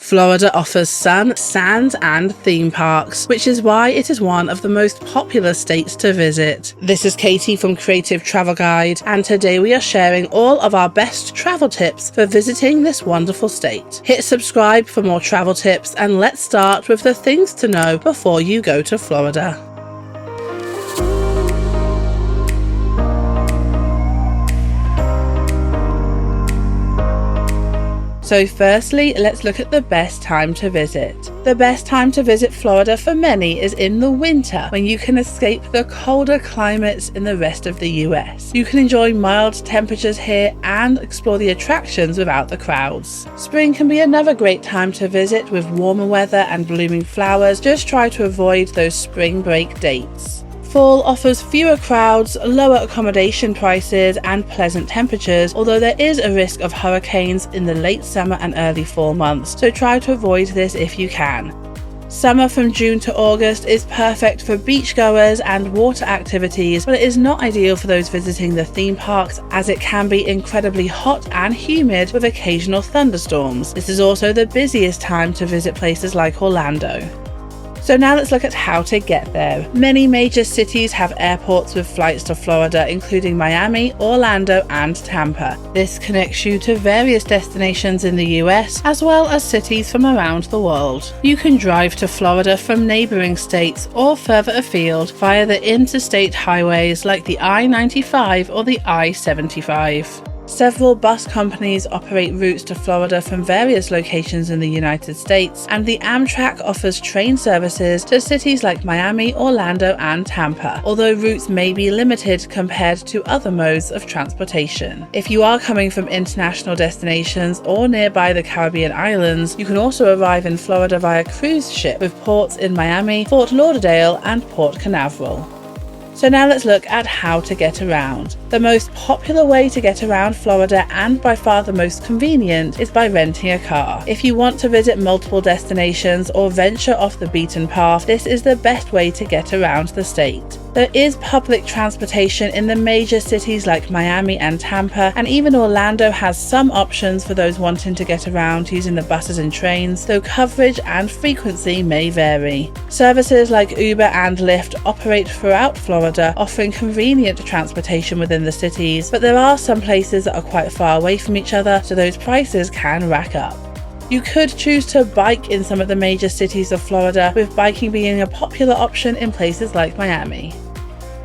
Florida offers sun, sand, and theme parks, which is why it is one of the most popular states to visit. This is Katie from Creative Travel Guide, and today we are sharing all of our best travel tips for visiting this wonderful state. Hit subscribe for more travel tips, and let's start with the things to know before you go to Florida. So firstly, let's look at the best time to visit. The best time to visit Florida for many is in the winter, when you can escape the colder climates in the rest of the US. You can enjoy mild temperatures here and explore the attractions without the crowds. Spring can be another great time to visit with warmer weather and blooming flowers. Just try to avoid those spring break dates. Fall offers fewer crowds, lower accommodation prices, and pleasant temperatures, although there is a risk of hurricanes in the late summer and early fall months, so try to avoid this if you can. Summer from June to August is perfect for beachgoers and water activities, but it is not ideal for those visiting the theme parks as it can be incredibly hot and humid with occasional thunderstorms. This is also the busiest time to visit places like Orlando. So now let's look at how to get there. Many major cities have airports with flights to Florida, including Miami, Orlando, and Tampa. This connects you to various destinations in the US, as well as cities from around the world. You can drive to Florida from neighboring states or further afield via the interstate highways like the I-95 or the I-75. Several bus companies operate routes to Florida from various locations in the United States, and the Amtrak offers train services to cities like Miami, Orlando, and Tampa, although routes may be limited compared to other modes of transportation. If you are coming from international destinations or nearby the Caribbean islands, you can also arrive in Florida via cruise ship with ports in Miami, Fort Lauderdale, and Port Canaveral. So now let's look at how to get around. The most popular way to get around Florida, and by far the most convenient, is by renting a car. If you want to visit multiple destinations or venture off the beaten path, this is the best way to get around the state. There is public transportation in the major cities like Miami and Tampa, and even Orlando has some options for those wanting to get around using the buses and trains, though coverage and frequency may vary. Services like Uber and Lyft operate throughout Florida, offering convenient transportation within the cities, but there are some places that are quite far away from each other, so those prices can rack up. You could choose to bike in some of the major cities of Florida, with biking being a popular option in places like Miami.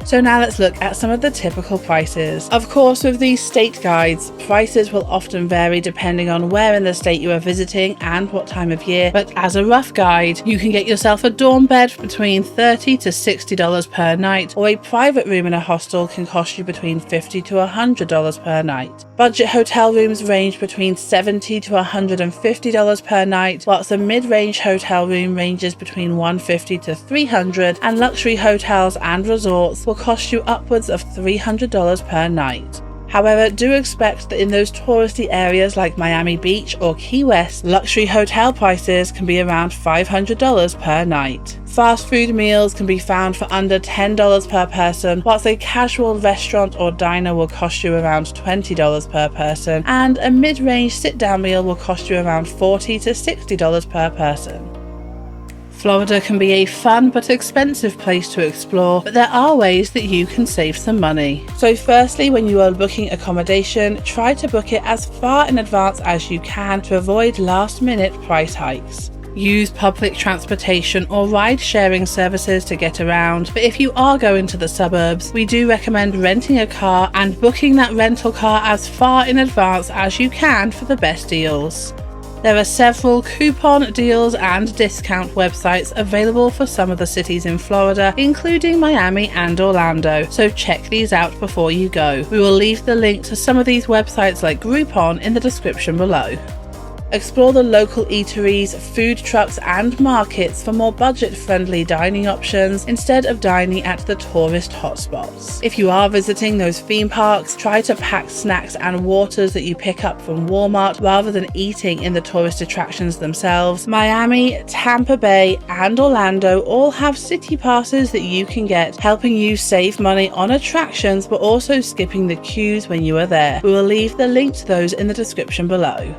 So now let's look at some of the typical prices. Of course, with these state guides, prices will often vary depending on where in the state you are visiting and what time of year, but as a rough guide, you can get yourself a dorm bed between $30 to $60 per night, or a private room in a hostel can cost you between $50 to $100 per night. Budget hotel rooms range between $70 to $150 per night, whilst a mid-range hotel room ranges between $150 to $300, and luxury hotels and resorts will cost you upwards of $300 per night. However, do expect that in those touristy areas like Miami Beach or Key West, luxury hotel prices can be around $500 per night. Fast food meals can be found for under $10 per person, whilst a casual restaurant or diner will cost you around $20 per person, and a mid-range sit-down meal will cost you around $40 to $60 per person. Florida can be a fun but expensive place to explore, but there are ways that you can save some money. So firstly, when you are booking accommodation, try to book it as far in advance as you can to avoid last-minute price hikes. Use public transportation or ride-sharing services to get around, but if you are going to the suburbs, we do recommend renting a car and booking that rental car as far in advance as you can for the best deals. There are several coupon deals and discount websites available for some of the cities in Florida, including Miami and Orlando, so check these out before you go. We will leave the link to some of these websites like Groupon in the description below. Explore the local eateries, food trucks and markets for more budget-friendly dining options instead of dining at the tourist hotspots. If you are visiting those theme parks, try to pack snacks and waters that you pick up from Walmart rather than eating in the tourist attractions themselves. Miami, Tampa Bay and Orlando all have city passes that you can get, helping you save money on attractions but also skipping the queues when you are there. We will leave the link to those in the description below.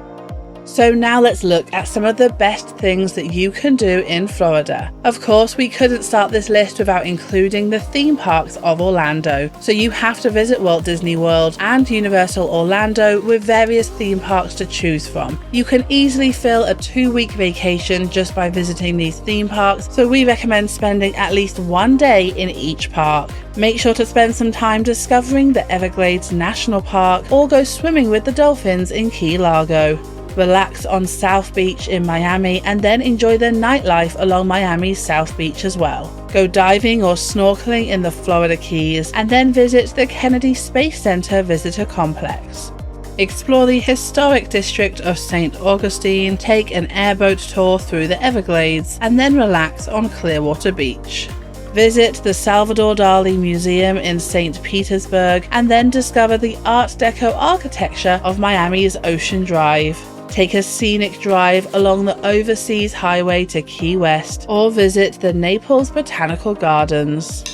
So now let's look at some of the best things that you can do in Florida. Of course, we couldn't start this list without including the theme parks of Orlando. So you have to visit Walt Disney World and Universal Orlando with various theme parks to choose from. You can easily fill a 2-week vacation just by visiting these theme parks, so we recommend spending at least one day in each park. Make sure to spend some time discovering the Everglades National Park or go swimming with the dolphins in Key Largo. Relax on South Beach in Miami and then enjoy the nightlife along Miami's South Beach as well. Go diving or snorkeling in the Florida Keys and then visit the Kennedy Space Center Visitor Complex. Explore the historic district of St. Augustine, take an airboat tour through the Everglades, and then relax on Clearwater Beach. Visit the Salvador Dali Museum in St. Petersburg and then discover the Art Deco architecture of Miami's Ocean Drive. Take a scenic drive along the Overseas Highway to Key West or visit the Naples Botanical Gardens.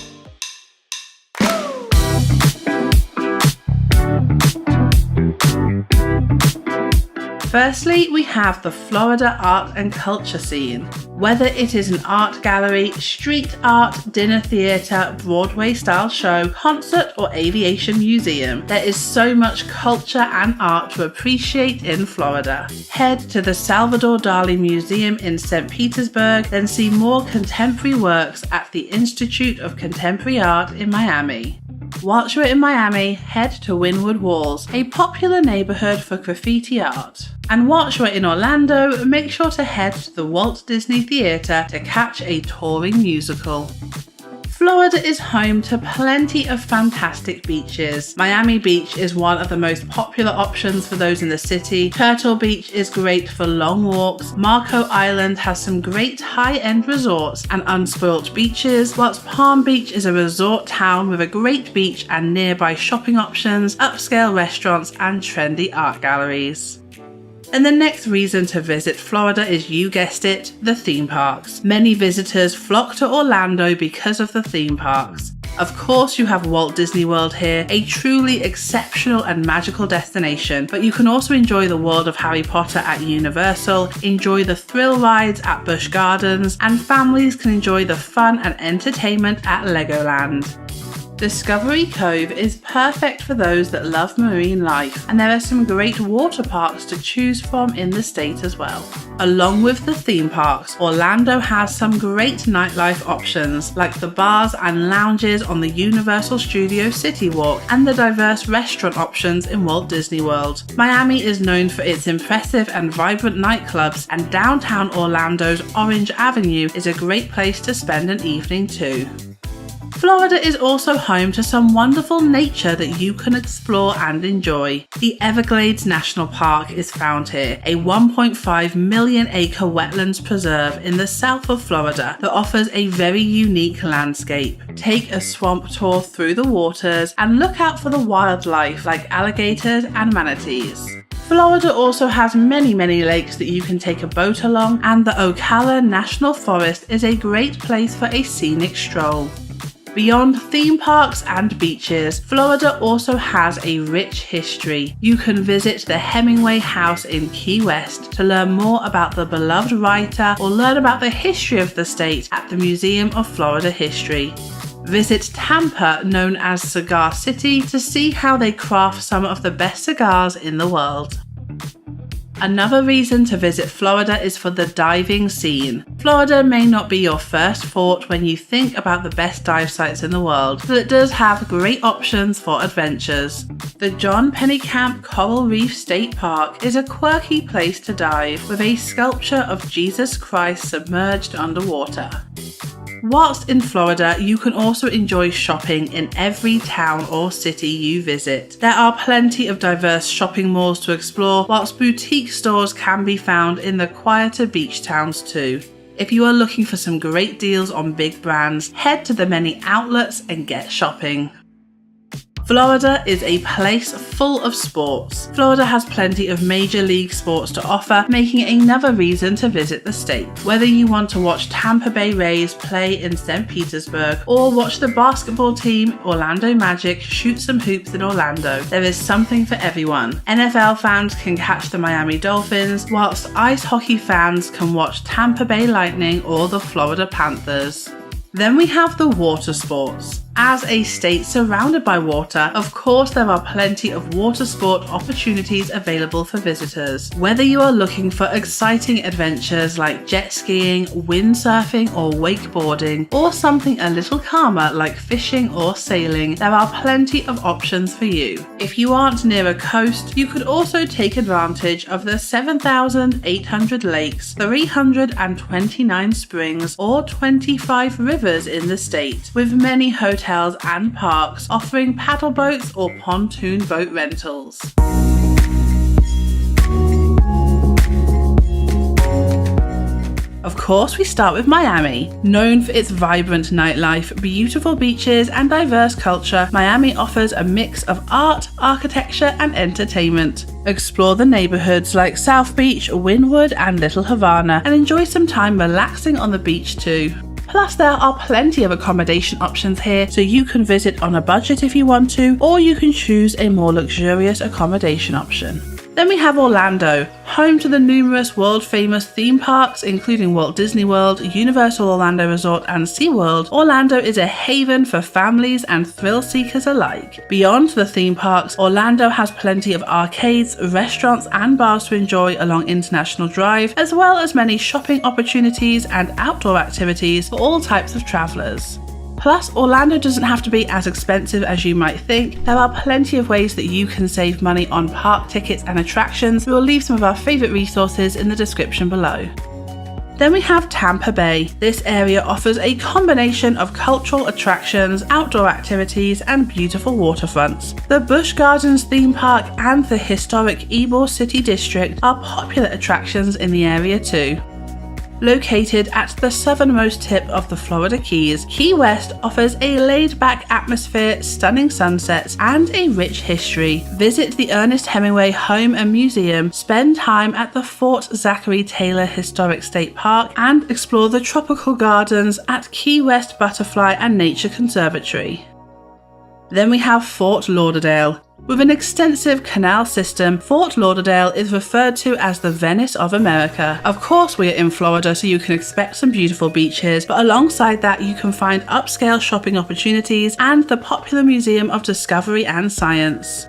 Firstly, we have the Florida art and culture scene. Whether it is an art gallery, street art, dinner theatre, Broadway-style show, concert or aviation museum, there is so much culture and art to appreciate in Florida. Head to the Salvador Dali Museum in St. Petersburg, then see more contemporary works at the Institute of Contemporary Art in Miami. Whilst you're in Miami, head to Wynwood Walls, a popular neighborhood for graffiti art. And whilst you're in Orlando, make sure to head to the Walt Disney Theater to catch a touring musical. Florida is home to plenty of fantastic beaches. Miami Beach is one of the most popular options for those in the city. Turtle Beach is great for long walks. Marco Island has some great high-end resorts and unspoilt beaches, whilst Palm Beach is a resort town with a great beach and nearby shopping options, upscale restaurants and trendy art galleries. And the next reason to visit Florida is, you guessed it, the theme parks. Many visitors flock to Orlando because of the theme parks. Of course, you have Walt Disney World here, a truly exceptional and magical destination, but you can also enjoy the world of Harry Potter at Universal, enjoy the thrill rides at Busch Gardens, and families can enjoy the fun and entertainment at Legoland. Discovery Cove is perfect for those that love marine life, and there are some great water parks to choose from in the state as well. Along with the theme parks, Orlando has some great nightlife options like the bars and lounges on the Universal Studios City Walk and the diverse restaurant options in Walt Disney World. Miami is known for its impressive and vibrant nightclubs, and downtown Orlando's Orange Avenue is a great place to spend an evening too. Florida is also home to some wonderful nature that you can explore and enjoy. The Everglades National Park is found here, a 1.5 million acre wetlands preserve in the south of Florida that offers a very unique landscape. Take a swamp tour through the waters and look out for the wildlife like alligators and manatees. Florida also has many lakes that you can take a boat along, and the Ocala National Forest is a great place for a scenic stroll. Beyond theme parks and beaches, Florida also has a rich history. You can visit the Hemingway House in Key West to learn more about the beloved writer, or learn about the history of the state at the Museum of Florida History. Visit Tampa, known as Cigar City, to see how they craft some of the best cigars in the world. Another reason to visit Florida is for the diving scene. Florida may not be your first thought when you think about the best dive sites in the world, but it does have great options for adventures. The John Pennekamp Coral Reef State Park is a quirky place to dive, with a sculpture of Jesus Christ submerged underwater. Whilst in Florida, you can also enjoy shopping in every town or city you visit. There are plenty of diverse shopping malls to explore, whilst boutique stores can be found in the quieter beach towns too. If you are looking for some great deals on big brands, head to the many outlets and get shopping. Florida is a place full of sports. Florida has plenty of major league sports to offer, making it another reason to visit the state. Whether you want to watch Tampa Bay Rays play in St. Petersburg or watch the basketball team Orlando Magic shoot some hoops in Orlando, there is something for everyone. NFL fans can catch the Miami Dolphins, whilst ice hockey fans can watch Tampa Bay Lightning or the Florida Panthers. Then we have the water sports. As a state surrounded by water, of course there are plenty of water sport opportunities available for visitors. Whether you are looking for exciting adventures like jet skiing, windsurfing or wakeboarding, or something a little calmer like fishing or sailing, there are plenty of options for you. If you aren't near a coast, you could also take advantage of the 7,800 lakes, 329 springs, or 25 rivers in the state, with many hotels and parks offering paddle boats or pontoon boat rentals. Of course, we start with Miami. Known for its vibrant nightlife, beautiful beaches, and diverse culture, Miami offers a mix of art, architecture, and entertainment. Explore the neighborhoods like South Beach, Wynwood, and Little Havana, and enjoy some time relaxing on the beach too. Plus, there are plenty of accommodation options here, so you can visit on a budget if you want to, or you can choose a more luxurious accommodation option. Then we have Orlando, home to the numerous world-famous theme parks including Walt Disney World, Universal Orlando Resort and SeaWorld. Orlando is a haven for families and thrill seekers alike. Beyond the theme parks, Orlando has plenty of arcades, restaurants and bars to enjoy along International Drive, as well as many shopping opportunities and outdoor activities for all types of travelers. Plus, Orlando doesn't have to be as expensive as you might think. There are plenty of ways that you can save money on park tickets and attractions. We will leave some of our favourite resources in the description below. Then we have Tampa Bay. This area offers a combination of cultural attractions, outdoor activities, and beautiful waterfronts. The Busch Gardens theme park and the historic Ybor City District are popular attractions in the area too. Located at the southernmost tip of the Florida Keys, Key West offers a laid-back atmosphere, stunning sunsets, and a rich history. Visit the Ernest Hemingway Home and Museum, spend time at the Fort Zachary Taylor Historic State Park, and explore the tropical gardens at Key West Butterfly and Nature Conservatory. Then we have Fort Lauderdale. With an extensive canal system, Fort Lauderdale is referred to as the Venice of America. Of course, we are in Florida, so you can expect some beautiful beaches, but alongside that you can find upscale shopping opportunities and the popular Museum of Discovery and Science.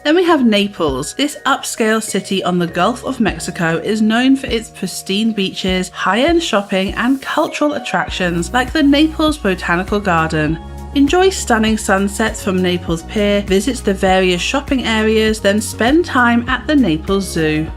Then we have Naples. This upscale city on the Gulf of Mexico is known for its pristine beaches, high-end shopping, and cultural attractions like the Naples Botanical Garden. Enjoy stunning sunsets from Naples Pier, visit the various shopping areas, then spend time at the Naples Zoo.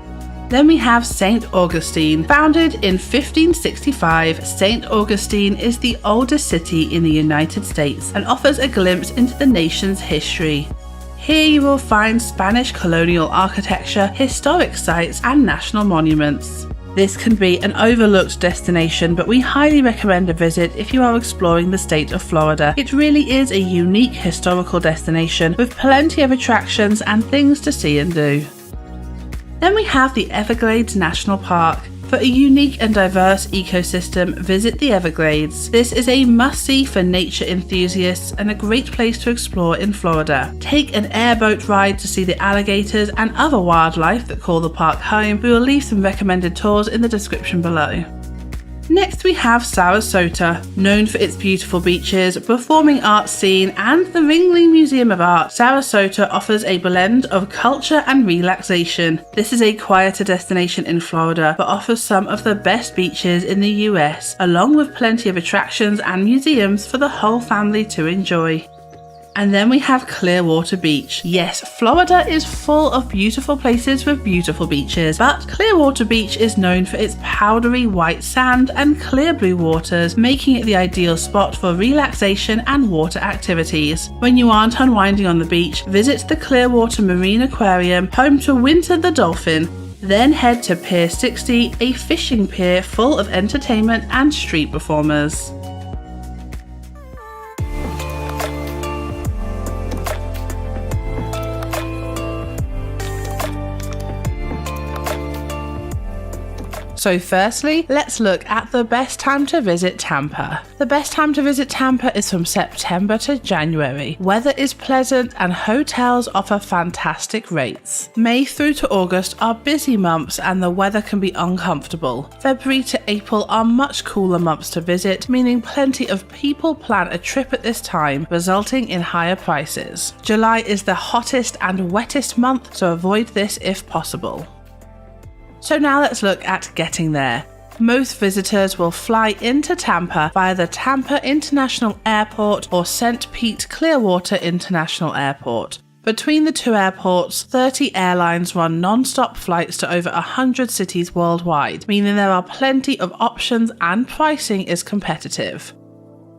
Then we have St. Augustine. Founded in 1565, St. Augustine is the oldest city in the United States and offers a glimpse into the nation's history. Here you will find Spanish colonial architecture, historic sites, and national monuments. This can be an overlooked destination, but we highly recommend a visit if you are exploring the state of Florida. It really is a unique historical destination with plenty of attractions and things to see and do. Then we have the Everglades National Park. For a unique and diverse ecosystem, visit the Everglades. This is a must-see for nature enthusiasts and a great place to explore in Florida. Take an airboat ride to see the alligators and other wildlife that call the park home. We will leave some recommended tours in the description below. Next we have Sarasota. Known for its beautiful beaches, performing arts scene, and the Ringling Museum of Art, Sarasota offers a blend of culture and relaxation. This is a quieter destination in Florida, but offers some of the best beaches in the US, along with plenty of attractions and museums for the whole family to enjoy. And then we have Clearwater Beach. Yes, Florida is full of beautiful places with beautiful beaches, but Clearwater Beach is known for its powdery white sand and clear blue waters, making it the ideal spot for relaxation and water activities. When you aren't unwinding on the beach, visit the Clearwater Marine Aquarium, home to Winter the Dolphin. Then head to Pier 60, a fishing pier full of entertainment and street performers. So firstly, let's look at the best time to visit Tampa. The best time to visit Tampa is from September to January. Weather is pleasant and hotels offer fantastic rates. May through to August are busy months and the weather can be uncomfortable. February to April are much cooler months to visit, meaning plenty of people plan a trip at this time, resulting in higher prices. July is the hottest and wettest month, so avoid this if possible. So now let's look at getting there. Most visitors will fly into Tampa via the Tampa International Airport or St. Pete Clearwater International Airport. Between the two airports, 30 airlines run non-stop flights to over 100 cities worldwide, meaning there are plenty of options and pricing is competitive.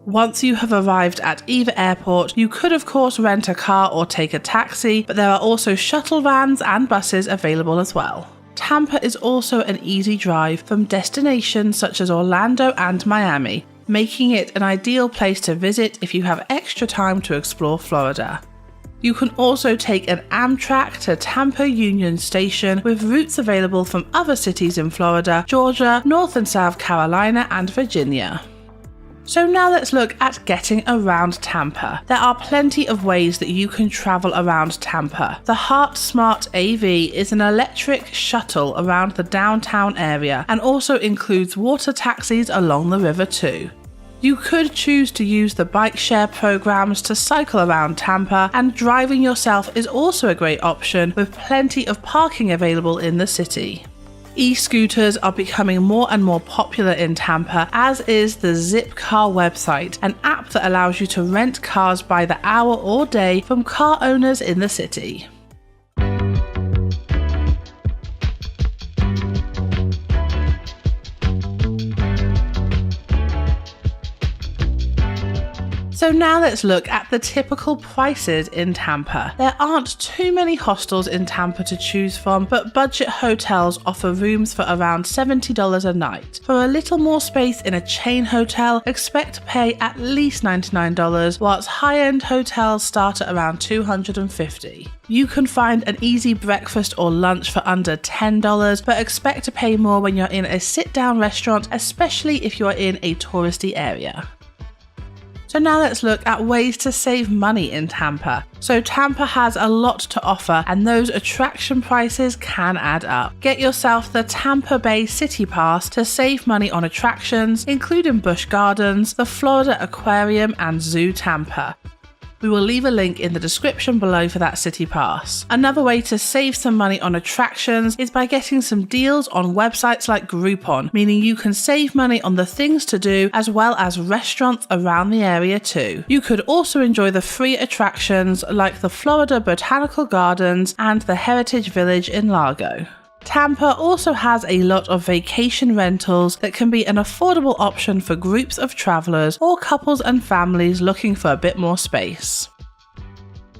Once you have arrived at either airport, you could of course rent a car or take a taxi, but there are also shuttle vans and buses available as well. Tampa is also an easy drive from destinations such as Orlando and Miami, making it an ideal place to visit if you have extra time to explore Florida. You can also take an Amtrak to Tampa Union Station with routes available from other cities in Florida, Georgia, North and South Carolina and Virginia. So now let's look at getting around Tampa. There are plenty of ways that you can travel around Tampa. The Heart Smart AV is an electric shuttle around the downtown area and also includes water taxis along the river too. You could choose to use the bike share programs to cycle around Tampa, and driving yourself is also a great option with plenty of parking available in the city. E-scooters are becoming more and more popular in Tampa, as is the Zipcar website, an app that allows you to rent cars by the hour or day from car owners in the city. So now let's look at the typical prices in Tampa. There aren't too many hostels in Tampa to choose from, but budget hotels offer rooms for around $70 a night. For a little more space in a chain hotel, expect to pay at least $99, whilst high-end hotels start at around $250. You can find an easy breakfast or lunch for under $10, but expect to pay more when you're in a sit-down restaurant, especially if you're in a touristy area. So now let's look at ways to save money in Tampa. So Tampa has a lot to offer and those attraction prices can add up. Get yourself the Tampa Bay City Pass to save money on attractions, including Busch Gardens, the Florida Aquarium and Zoo Tampa. We will leave a link in the description below for that city pass. Another way to save some money on attractions is by getting some deals on websites like Groupon, meaning you can save money on the things to do as well as restaurants around the area too. You could also enjoy the free attractions like the Florida Botanical Gardens and the Heritage Village in Largo. Tampa also has a lot of vacation rentals that can be an affordable option for groups of travelers or couples and families looking for a bit more space.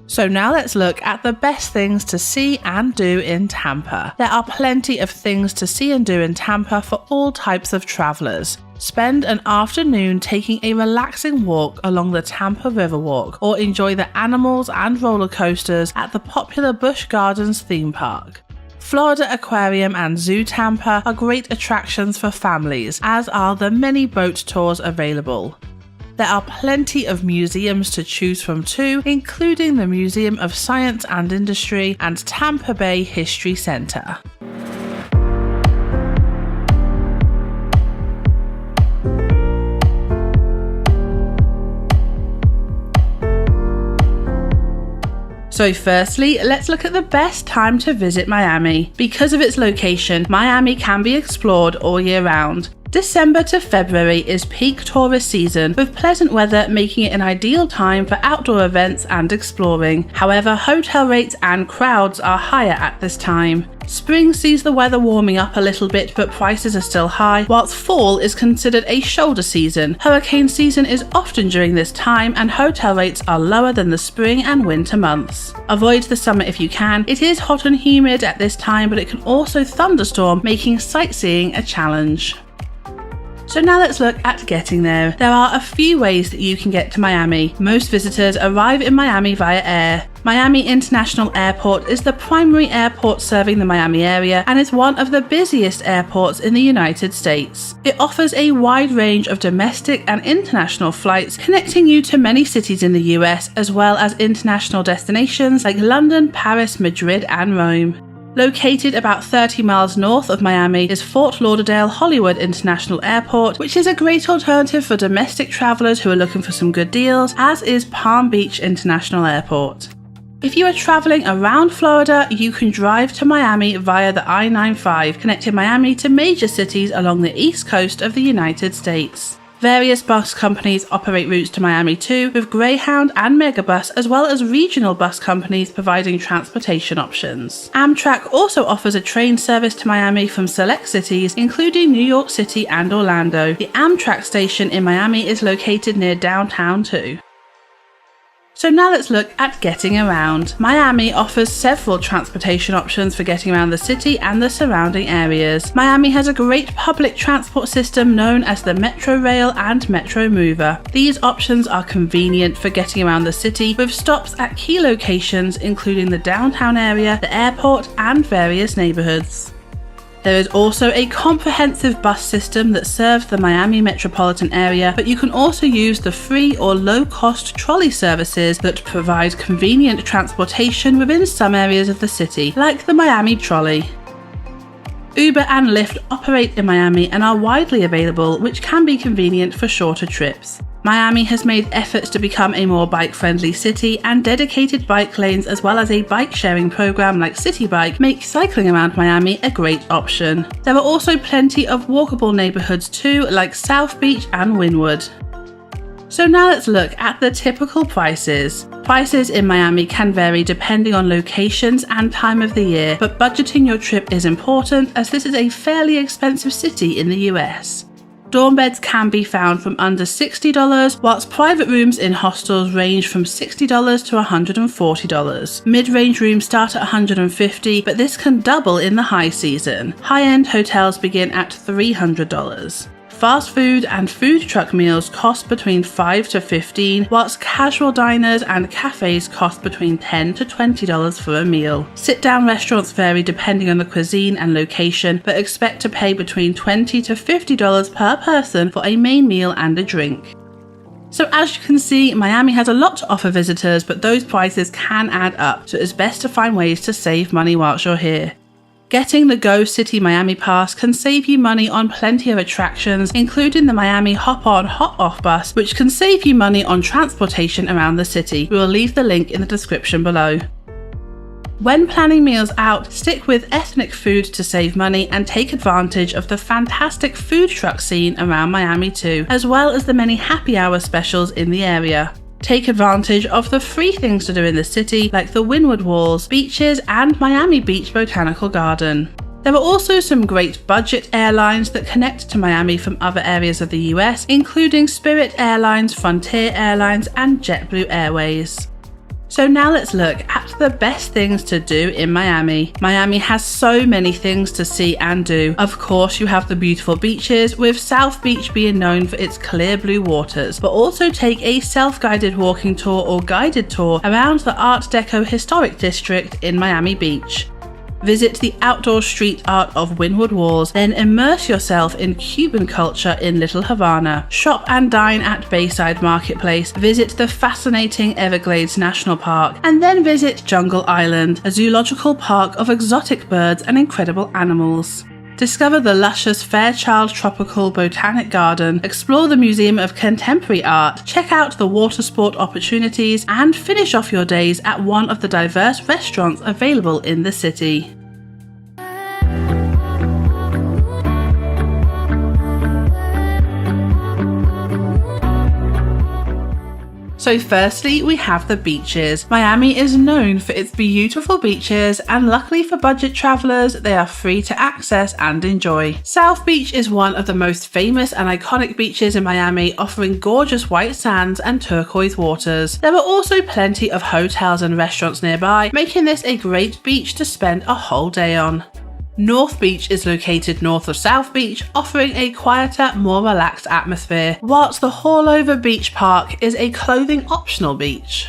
So now let's look at the best things to see and do in Tampa. There are plenty of things to see and do in Tampa for all types of travelers. Spend an afternoon taking a relaxing walk along the Tampa Riverwalk, or enjoy the animals and roller coasters at the popular Busch Gardens theme park. Florida Aquarium and Zoo Tampa are great attractions for families, as are the many boat tours available. There are plenty of museums to choose from too, including the Museum of Science and Industry and Tampa Bay History Center. So firstly, let's look at the best time to visit Miami. Because of its location, Miami can be explored all year round. December to February is peak tourist season, with pleasant weather making it an ideal time for outdoor events and exploring. However, hotel rates and crowds are higher at this time. Spring sees the weather warming up a little bit, but prices are still high, whilst fall is considered a shoulder season. Hurricane season is often during this time, and hotel rates are lower than the spring and winter months. Avoid the summer if you can. It is hot and humid at this time, but it can also thunderstorm, making sightseeing a challenge. So now let's look at getting there. There are a few ways that you can get to Miami. Most visitors arrive in Miami via air. Miami International Airport is the primary airport serving the Miami area and is one of the busiest airports in the United States. It offers a wide range of domestic and international flights connecting you to many cities in the US, as well as international destinations like London, Paris, Madrid and Rome. Located about 30 miles north of Miami is Fort Lauderdale Hollywood International Airport, which is a great alternative for domestic travelers who are looking for some good deals, as is Palm Beach International Airport. If you are traveling around Florida, you can drive to Miami via the I-95, connecting Miami to major cities along the east coast of the United States. Various bus companies operate routes to Miami too, with Greyhound and Megabus, as well as regional bus companies providing transportation options. Amtrak also offers a train service to Miami from select cities, including New York City and Orlando. The Amtrak station in Miami is located near downtown too. So now let's look at getting around. Miami offers several transportation options for getting around the city and the surrounding areas. Miami has a great public transport system known as the Metro Rail and Metro Mover. These options are convenient for getting around the city, with stops at key locations including the downtown area, the airport and various neighborhoods. There is also a comprehensive bus system that serves the Miami metropolitan area, but you can also use the free or low-cost trolley services that provide convenient transportation within some areas of the city, like the Miami Trolley. Uber and Lyft operate in Miami and are widely available, which can be convenient for shorter trips. Miami has made efforts to become a more bike-friendly city, and dedicated bike lanes as well as a bike-sharing program like City Bike make cycling around Miami a great option. There are also plenty of walkable neighborhoods too, like South Beach and Wynwood. So now let's look at the typical prices. Prices in Miami can vary depending on locations and time of the year, but budgeting your trip is important as this is a fairly expensive city in the US. Dorm beds can be found from under $60, whilst private rooms in hostels range from $60 to $140. Mid-range rooms start at $150, but this can double in the high season. High-end hotels begin at $300. Fast food and food truck meals cost between $5 to $15, whilst casual diners and cafes cost between $10 to $20 for a meal. Sit-down restaurants vary depending on the cuisine and location, but expect to pay between $20 to $50 per person for a main meal and a drink. So as you can see, Miami has a lot to offer visitors, but those prices can add up, so it's best to find ways to save money whilst you're here. Getting the Go City Miami Pass can save you money on plenty of attractions, including the Miami Hop-On Hop-Off bus, which can save you money on transportation around the city. We will leave the link in the description below. When planning meals out, stick with ethnic food to save money and take advantage of the fantastic food truck scene around Miami too, as well as the many happy hour specials in the area. Take advantage of the free things to do in the city, like the Wynwood Walls, beaches and Miami Beach Botanical Garden. There are also some great budget airlines that connect to Miami from other areas of the US, including Spirit Airlines, Frontier Airlines and JetBlue Airways. So now let's look at the best things to do in Miami. Miami has so many things to see and do. Of course, you have the beautiful beaches, with South Beach being known for its clear blue waters, but also take a self-guided walking tour or guided tour around the Art Deco Historic District in Miami Beach. Visit the outdoor street art of Wynwood Walls, then immerse yourself in Cuban culture in Little Havana. Shop and dine at Bayside Marketplace, visit the fascinating Everglades National Park, and then visit Jungle Island, a zoological park of exotic birds and incredible animals. Discover the luscious Fairchild Tropical Botanic Garden, explore the Museum of Contemporary Art, check out the water sport opportunities, and finish off your days at one of the diverse restaurants available in the city. So firstly, we have the beaches. Miami is known for its beautiful beaches, and luckily for budget travelers, they are free to access and enjoy. South Beach is one of the most famous and iconic beaches in Miami, offering gorgeous white sands and turquoise waters. There are also plenty of hotels and restaurants nearby, making this a great beach to spend a whole day on. North Beach is located north of South Beach, offering a quieter, more relaxed atmosphere, whilst the Haulover Beach Park is a clothing optional beach.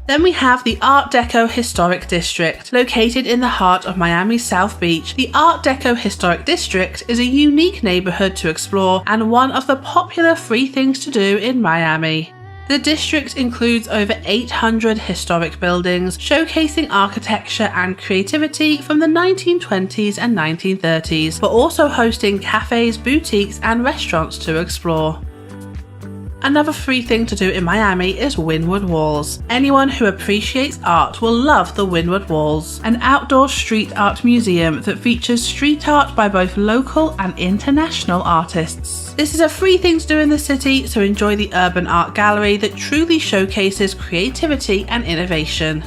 Then we have the Art Deco Historic District. Located in the heart of Miami's South Beach, the Art Deco Historic District is a unique neighborhood to explore and one of the popular free things to do in Miami. The district includes over 800 historic buildings, showcasing architecture and creativity from the 1920s and 1930s, but also hosting cafes, boutiques, and restaurants to explore. Another free thing to do in Miami is Windward Walls. Anyone who appreciates art will love the Windward Walls, an outdoor street art museum that features street art by both local and international artists. This is a free thing to do in the city, so enjoy the urban art gallery that truly showcases creativity and innovation.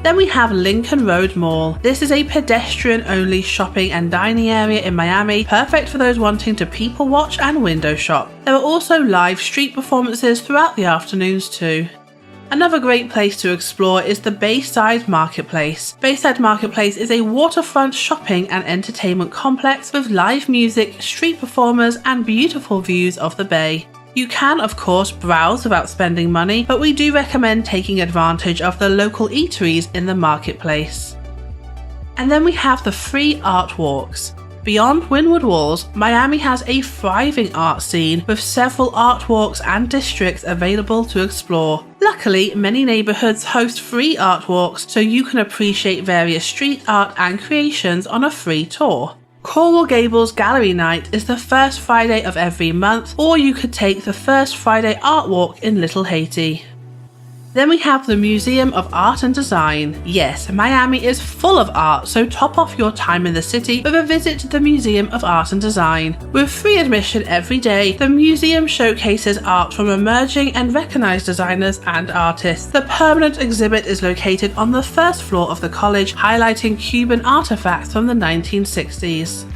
Then we have Lincoln Road Mall. This is a pedestrian-only shopping and dining area in Miami, perfect for those wanting to people watch and window shop. There are also live street performances throughout the afternoons too. Another great place to explore is the Bayside Marketplace. Bayside Marketplace is a waterfront shopping and entertainment complex with live music, street performers, and beautiful views of the bay. You can, of course, browse without spending money, but we do recommend taking advantage of the local eateries in the marketplace. And then we have the free art walks. Beyond Windward Walls, Miami has a thriving art scene with several art walks and districts available to explore. Luckily, many neighborhoods host free art walks, so you can appreciate various street art and creations on a free tour. Coral Gables Gallery Night is the first Friday of every month, or you could take the first Friday art walk in Little Haiti. Then we have the Museum of Art and Design. Yes, Miami is full of art, so top off your time in the city with a visit to the Museum of Art and Design. With free admission every day, the museum showcases art from emerging and recognized designers and artists. The permanent exhibit is located on the first floor of the college, highlighting Cuban artifacts from the 1960s.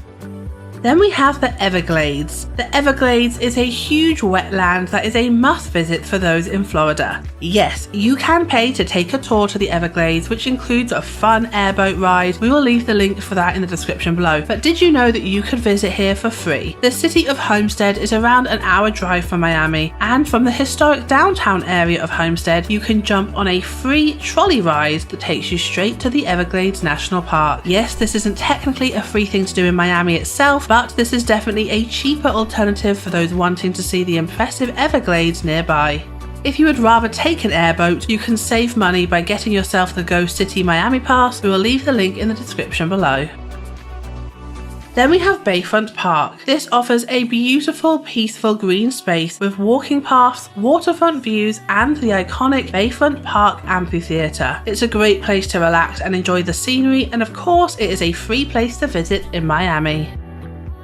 Then we have the Everglades. The Everglades is a huge wetland that is a must visit for those in Florida. Yes, you can pay to take a tour to the Everglades, which includes a fun airboat ride. We will leave the link for that in the description below. But did you know that you could visit here for free? The city of Homestead is around an hour drive from Miami, and from the historic downtown area of Homestead, you can jump on a free trolley ride that takes you straight to the Everglades National Park. Yes, this isn't technically a free thing to do in Miami itself, but this is definitely a cheaper alternative for those wanting to see the impressive Everglades nearby. If you would rather take an airboat, you can save money by getting yourself the Go City Miami Pass. We will leave the link in the description below. Then we have Bayfront Park. This offers a beautiful, peaceful green space with walking paths, waterfront views, and the iconic Bayfront Park Amphitheatre. It's a great place to relax and enjoy the scenery, and of course, it is a free place to visit in Miami.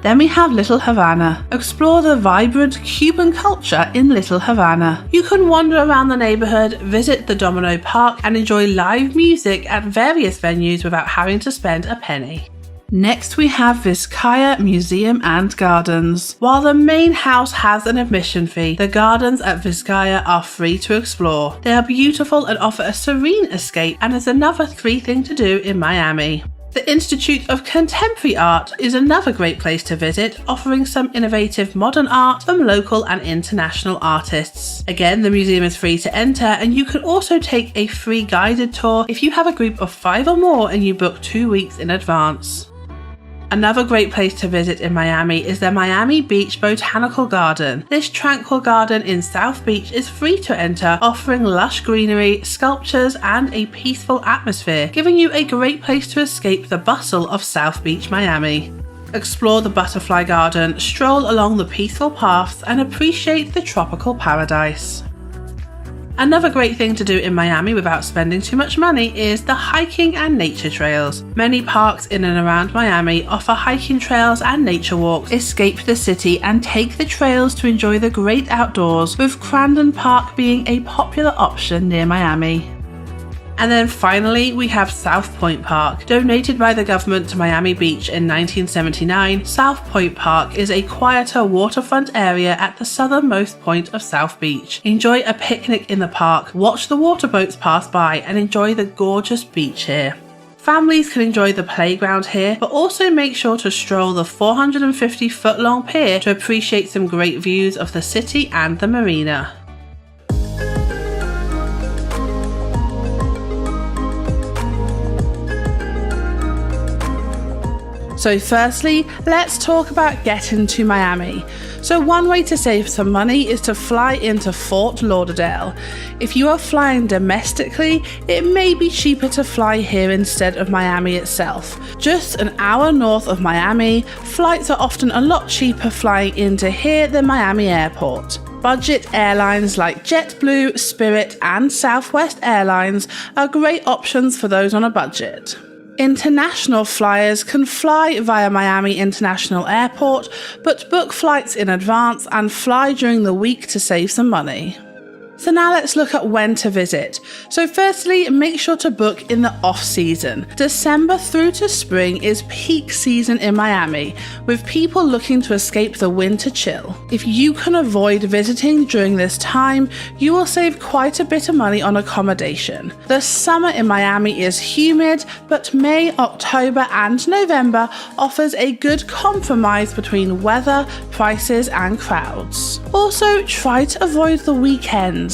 Then we have Little Havana. Explore the vibrant Cuban culture in Little Havana. You can wander around the neighborhood, visit the Domino Park, and enjoy live music at various venues without having to spend a penny. Next we have Vizcaya Museum and Gardens. While the main house has an admission fee, the gardens at Vizcaya are free to explore. They are beautiful and offer a serene escape, and is another free thing to do in Miami. The Institute of Contemporary Art is another great place to visit, offering some innovative modern art from local and international artists. Again, the museum is free to enter, and you can also take a free guided tour if you have a group of 5 or more and you book 2 weeks in advance. Another great place to visit in Miami is the Miami Beach Botanical Garden. This tranquil garden in South Beach is free to enter, offering lush greenery, sculptures, and a peaceful atmosphere, giving you a great place to escape the bustle of South Beach, Miami. Explore the butterfly garden, stroll along the peaceful paths, and appreciate the tropical paradise. Another great thing to do in Miami without spending too much money is the hiking and nature trails. Many parks in and around Miami offer hiking trails and nature walks. Escape the city and take the trails to enjoy the great outdoors, with Crandon Park being a popular option near Miami. And then finally, we have South Point Park. Donated by the government to Miami Beach in 1979, South Point Park is a quieter waterfront area at the southernmost point of South Beach. Enjoy a picnic in the park, watch the water boats pass by, and enjoy the gorgeous beach here. Families can enjoy the playground here, but also make sure to stroll the 450-foot-long pier to appreciate some great views of the city and the marina. So firstly, let's talk about getting to Miami. So one way to save some money is to fly into Fort Lauderdale. If you are flying domestically, it may be cheaper to fly here instead of Miami itself. Just an hour north of Miami, flights are often a lot cheaper flying into here than Miami Airport. Budget airlines like JetBlue, Spirit, and Southwest Airlines are great options for those on a budget. International flyers can fly via Miami International Airport, but book flights in advance and fly during the week to save some money. So now let's look at when to visit. So firstly, make sure to book in the off-season. December through to spring is peak season in Miami, with people looking to escape the winter chill. If you can avoid visiting during this time, you will save quite a bit of money on accommodation. The summer in Miami is humid, but May, October and November offers a good compromise between weather, prices and crowds. Also, try to avoid the weekends.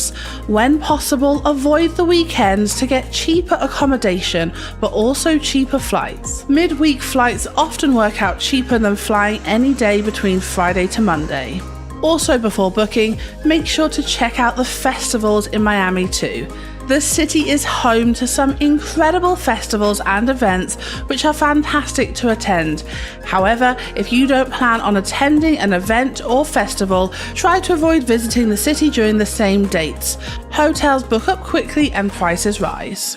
When possible, avoid the weekends to get cheaper accommodation, but also cheaper flights. Midweek flights often work out cheaper than flying any day between Friday to Monday. Also, before booking, make sure to check out the festivals in Miami too. The city is home to some incredible festivals and events which are fantastic to attend. However, if you don't plan on attending an event or festival, try to avoid visiting the city during the same dates. Hotels book up quickly and prices rise.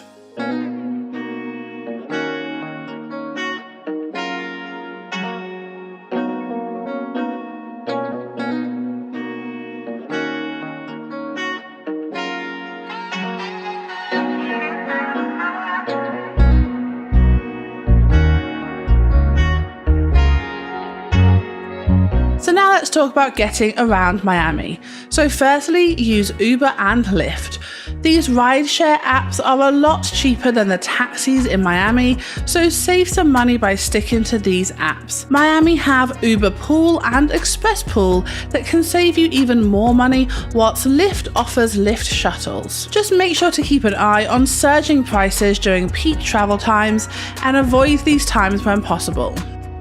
So now let's talk about getting around Miami. So firstly, use Uber and Lyft. These rideshare apps are a lot cheaper than the taxis in Miami, so save some money by sticking to these apps. Miami have Uber Pool and Express Pool that can save you even more money, whilst Lyft offers Lyft shuttles. Just make sure to keep an eye on surging prices during peak travel times and avoid these times when possible.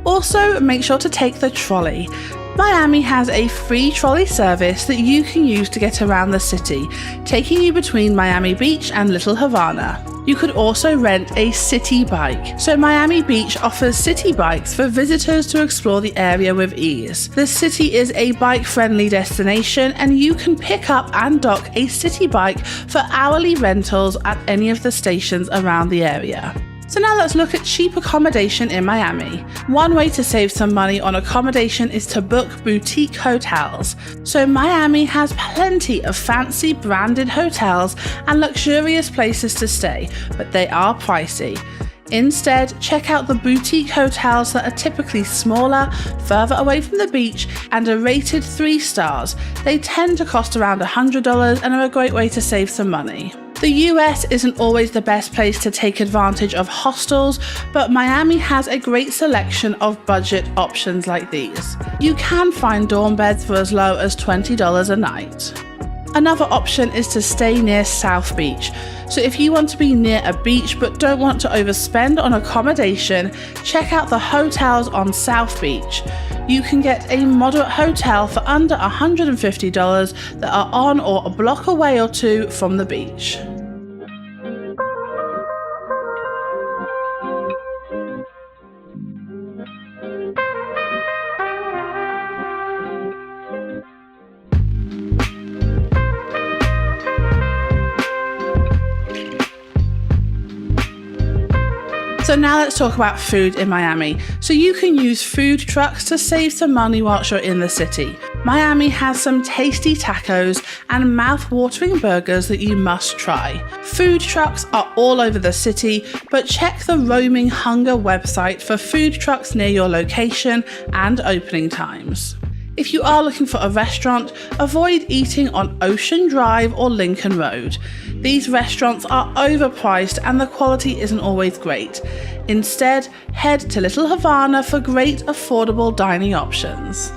Also, make sure to take the trolley. Miami has a free trolley service that you can use to get around the city, taking you between Miami Beach and Little Havana. You could also rent a city bike. So Miami Beach offers city bikes for visitors to explore the area with ease. The city is a bike-friendly destination and you can pick up and dock a city bike for hourly rentals at any of the stations around the area. So now let's look at cheap accommodation in Miami. One way to save some money on accommodation is to book boutique hotels. So Miami has plenty of fancy branded hotels and luxurious places to stay, but they are pricey. Instead, check out the boutique hotels that are typically smaller, further away from the beach, and are rated 3 stars. They tend to cost around $100 and are a great way to save some money. The US isn't always the best place to take advantage of hostels, but Miami has a great selection of budget options like these. You can find dorm beds for as low as $20 a night. Another option is to stay near South Beach. So if you want to be near a beach but don't want to overspend on accommodation, check out the hotels on South Beach. You can get a moderate hotel for under $150 that are on or a block away or two from the beach. So now let's talk about food in Miami. So you can use food trucks to save some money whilst you're in the city. Miami has some tasty tacos and mouth-watering burgers that you must try. Food trucks are all over the city, but check the Roaming Hunger website for food trucks near your location and opening times. If you are looking for a restaurant, avoid eating on Ocean Drive or Lincoln Road. These restaurants are overpriced and the quality isn't always great. Instead, head to Little Havana for great affordable dining options.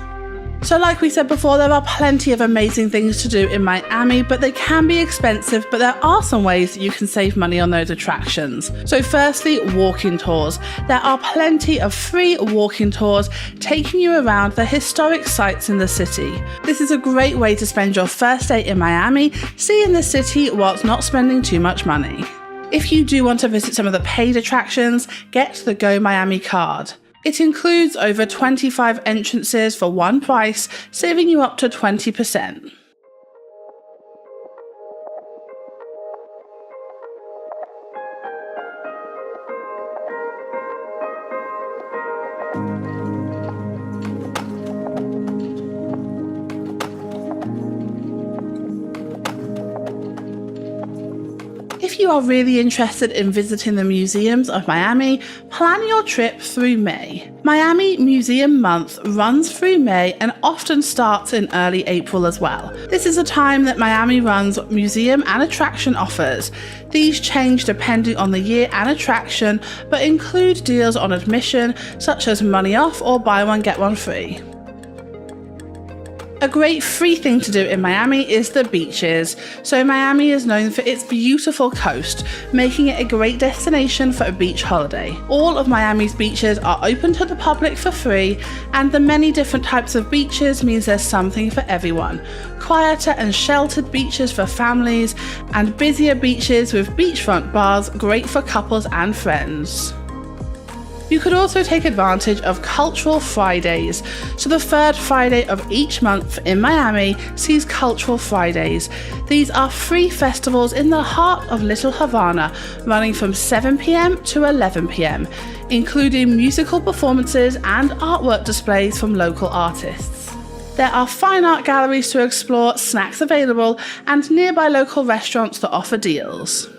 So like we said before, there are plenty of amazing things to do in Miami, but they can be expensive, but there are some ways that you can save money on those attractions. So firstly, walking tours. There are plenty of free walking tours taking you around the historic sites in the city. This is a great way to spend your first day in Miami, seeing the city whilst not spending too much money. If you do want to visit some of the paid attractions, get the Go Miami card. It includes over 25 entrances for one price, saving you up to 20%. If you are really interested in visiting the museums of Miami, plan your trip through May. Miami Museum Month runs through May and often starts in early April as well. This is a time that Miami runs museum and attraction offers. These change depending on the year and attraction, but include deals on admission such as money off or buy one get one free. A great free thing to do in Miami is the beaches. So Miami is known for its beautiful coast, making it a great destination for a beach holiday. All of Miami's beaches are open to the public for free, and the many different types of beaches means there's something for everyone. Quieter and sheltered beaches for families, and busier beaches with beachfront bars great for couples and friends. You could also take advantage of Cultural Fridays. So the third Friday of each month in Miami sees Cultural Fridays. These are free festivals in the heart of Little Havana, running from 7 p.m. to 11 p.m, including musical performances and artwork displays from local artists. There are fine art galleries to explore, snacks available, and nearby local restaurants that offer deals.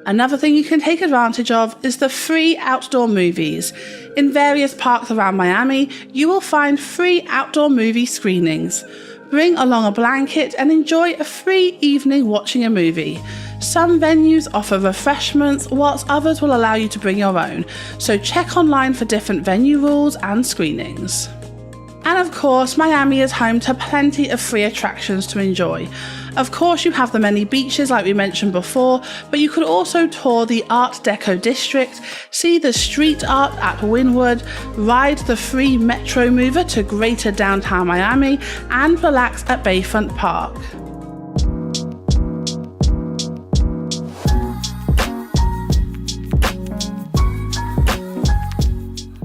Another thing you can take advantage of is the free outdoor movies. In various parks around Miami, you will find free outdoor movie screenings. Bring along a blanket and enjoy a free evening watching a movie. Some venues offer refreshments, whilst others will allow you to bring your own, so check online for different venue rules and screenings. And of course, Miami is home to plenty of free attractions to enjoy. Of course, you have the many beaches like we mentioned before, but you could also tour the Art Deco district, see the street art at Wynwood, ride the free Metro Mover to greater downtown Miami, and relax at Bayfront Park.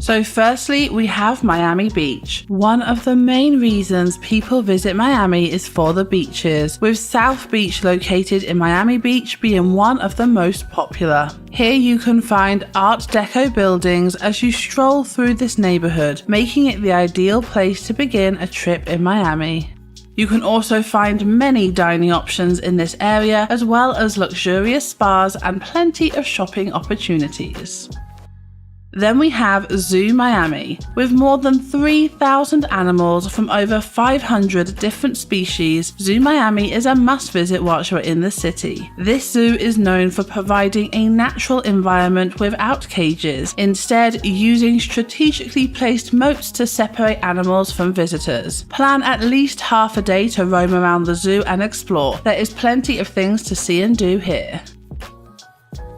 So firstly, we have Miami Beach. One of the main reasons people visit Miami is for the beaches, with South Beach located in Miami Beach being one of the most popular. Here you can find Art Deco buildings as you stroll through this neighborhood, making it the ideal place to begin a trip in Miami. You can also find many dining options in this area, as well as luxurious spas and plenty of shopping opportunities. Then we have Zoo Miami. With more than 3,000 animals from over 500 different species, Zoo Miami is a must-visit whilst you're in the city. This zoo is known for providing a natural environment without cages, instead using strategically placed moats to separate animals from visitors. Plan at least half a day to roam around the zoo and explore. There is plenty of things to see and do here.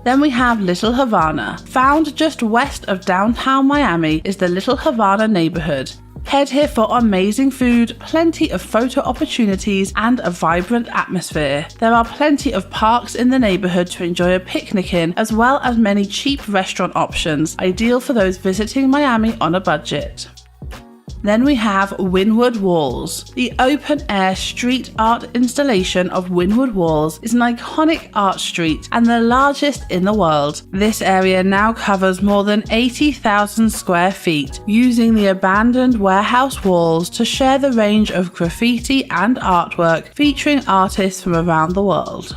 Then we have Little Havana. Found just west of downtown Miami is the Little Havana neighborhood. Head here for amazing food, plenty of photo opportunities, and a vibrant atmosphere. There are plenty of parks in the neighborhood to enjoy a picnic in, as well as many cheap restaurant options, ideal for those visiting Miami on a budget. Then we have Wynwood Walls. The open-air street art installation of Wynwood Walls is an iconic art street and the largest in the world. This area now covers more than 80,000 square feet, using the abandoned warehouse walls to share the range of graffiti and artwork featuring artists from around the world.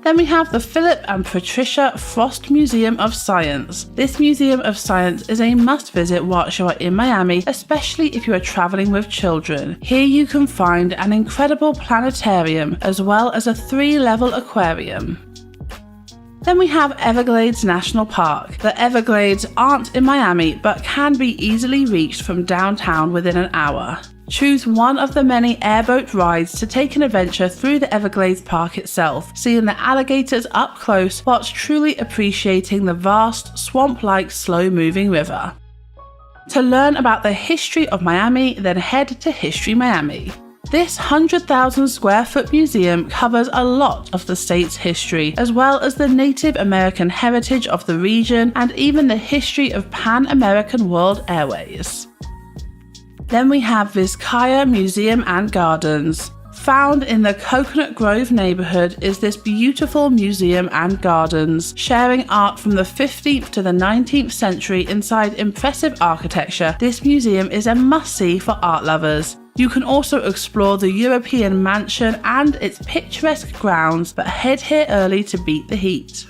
Then we have the Philip and Patricia Frost Museum of Science. This Museum of Science is a must-visit whilst you are in Miami, especially if you are traveling with children. Here you can find an incredible planetarium as well as a 3-level aquarium. Then we have Everglades National Park. The Everglades aren't in Miami but can be easily reached from downtown within an hour. Choose one of the many airboat rides to take an adventure through the Everglades Park itself, seeing the alligators up close whilst truly appreciating the vast, swamp-like, slow-moving river. To learn about the history of Miami, then head to History Miami. This 100,000 square foot museum covers a lot of the state's history, as well as the Native American heritage of the region and even the history of Pan American World Airways. Then we have Vizcaya Museum and Gardens. Found in the Coconut Grove neighborhood is this beautiful museum and gardens, sharing art from the 15th to the 19th century inside impressive architecture. This museum is a must-see for art lovers. You can also explore the European mansion and its picturesque grounds, but head here early to beat the heat.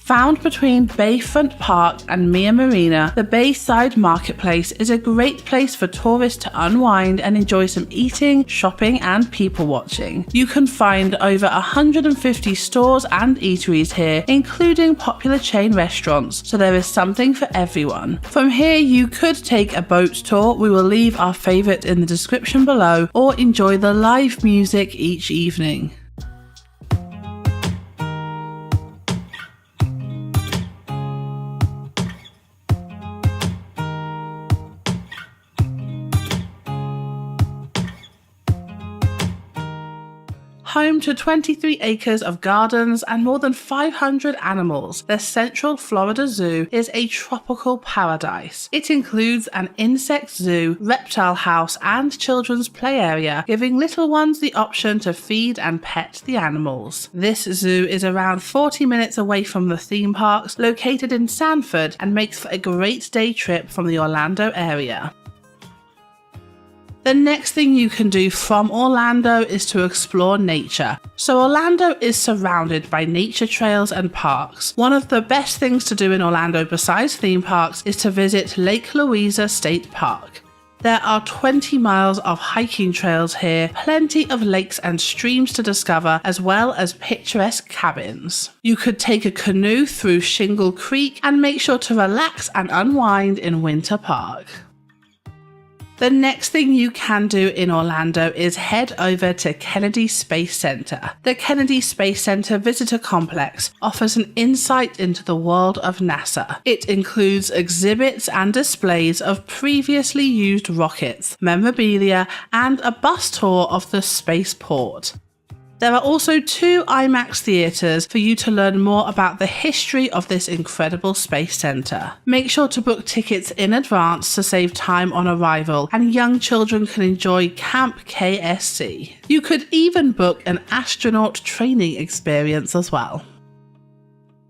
Found between Bayfront Park and Mia Marina, the Bayside Marketplace is a great place for tourists to unwind and enjoy some eating, shopping and people watching. You can find over 150 stores and eateries here, including popular chain restaurants, so there is something for everyone. From here you could take a boat tour, we will leave our favourite in the description below, or enjoy the live music each evening. Home to 23 acres of gardens and more than 500 animals, the Central Florida Zoo is a tropical paradise. It includes an insect zoo, reptile house and children's play area, giving little ones the option to feed and pet the animals. This zoo is around 40 minutes away from the theme parks located in Sanford and makes for a great day trip from the Orlando area. The next thing you can do from Orlando is to explore nature. So Orlando is surrounded by nature trails and parks. One of the best things to do in Orlando besides theme parks is to visit Lake Louisa State Park. There are 20 miles of hiking trails here, plenty of lakes and streams to discover, as well as picturesque cabins. You could take a canoe through Shingle Creek and make sure to relax and unwind in Winter Park. The next thing you can do in Orlando is head over to Kennedy Space Center. The Kennedy Space Center Visitor Complex offers an insight into the world of NASA. It includes exhibits and displays of previously used rockets, memorabilia, and a bus tour of the spaceport. There are also 2 IMAX theatres for you to learn more about the history of this incredible space centre. Make sure to book tickets in advance to save time on arrival, and young children can enjoy Camp KSC. You could even book an astronaut training experience as well.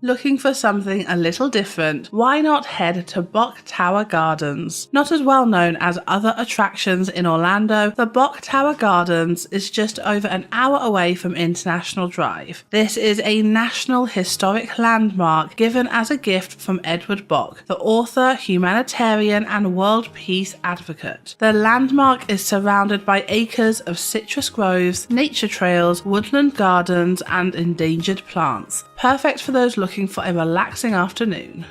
Looking for something a little different, why not head to Bok Tower Gardens? Not as well known as other attractions in Orlando, the Bok Tower Gardens is just over an hour away from International Drive. This is a National Historic Landmark given as a gift from Edward Bok, the author, humanitarian and world peace advocate. The landmark is surrounded by acres of citrus groves, nature trails, woodland gardens and endangered plants. Perfect for those looking for a relaxing afternoon.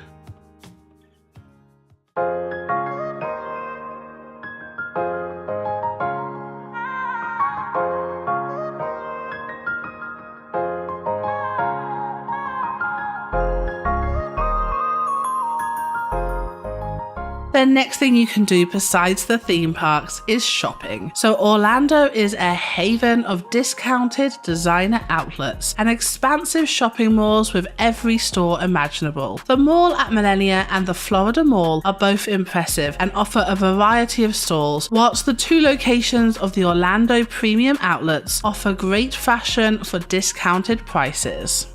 The next thing you can do besides the theme parks is shopping. So Orlando is a haven of discounted designer outlets and expansive shopping malls with every store imaginable. The mall at Millennia and the Florida Mall are both impressive and offer a variety of stalls, whilst the 2 locations of the Orlando Premium Outlets offer great fashion for discounted prices.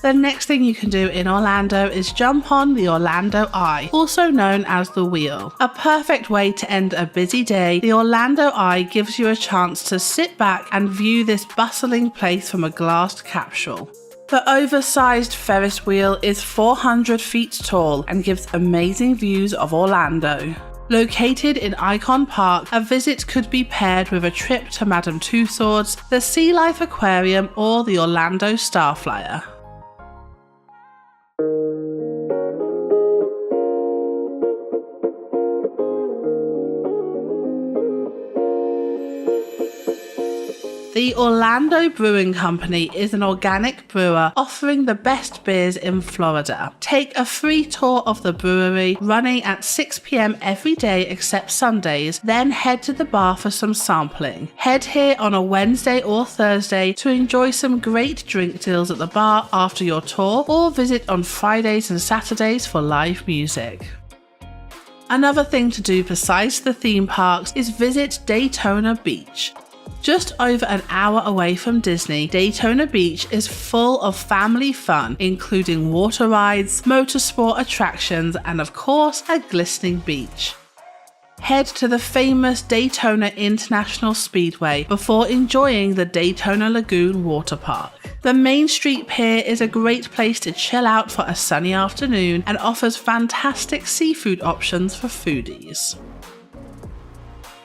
The next thing you can do in Orlando is jump on the Orlando Eye, also known as the Wheel. A perfect way to end a busy day, the Orlando Eye gives you a chance to sit back and view this bustling place from a glassed capsule. The oversized Ferris wheel is 400 feet tall and gives amazing views of Orlando. Located in Icon Park, a visit could be paired with a trip to Madame Tussauds, the Sea Life Aquarium, or the Orlando Starflyer. The Orlando Brewing Company is an organic brewer offering the best beers in Florida. Take a free tour of the brewery, running at 6 p.m. every day except Sundays, then head to the bar for some sampling. Head here on a Wednesday or Thursday to enjoy some great drink deals at the bar after your tour, or visit on Fridays and Saturdays for live music. Another thing to do besides the theme parks is visit Daytona Beach. Just over an hour away from Disney, Daytona Beach is full of family fun, including water rides, motorsport attractions, and of course, a glistening beach. Head to the famous Daytona International Speedway before enjoying the Daytona Lagoon Water Park. The Main Street Pier is a great place to chill out for a sunny afternoon and offers fantastic seafood options for foodies.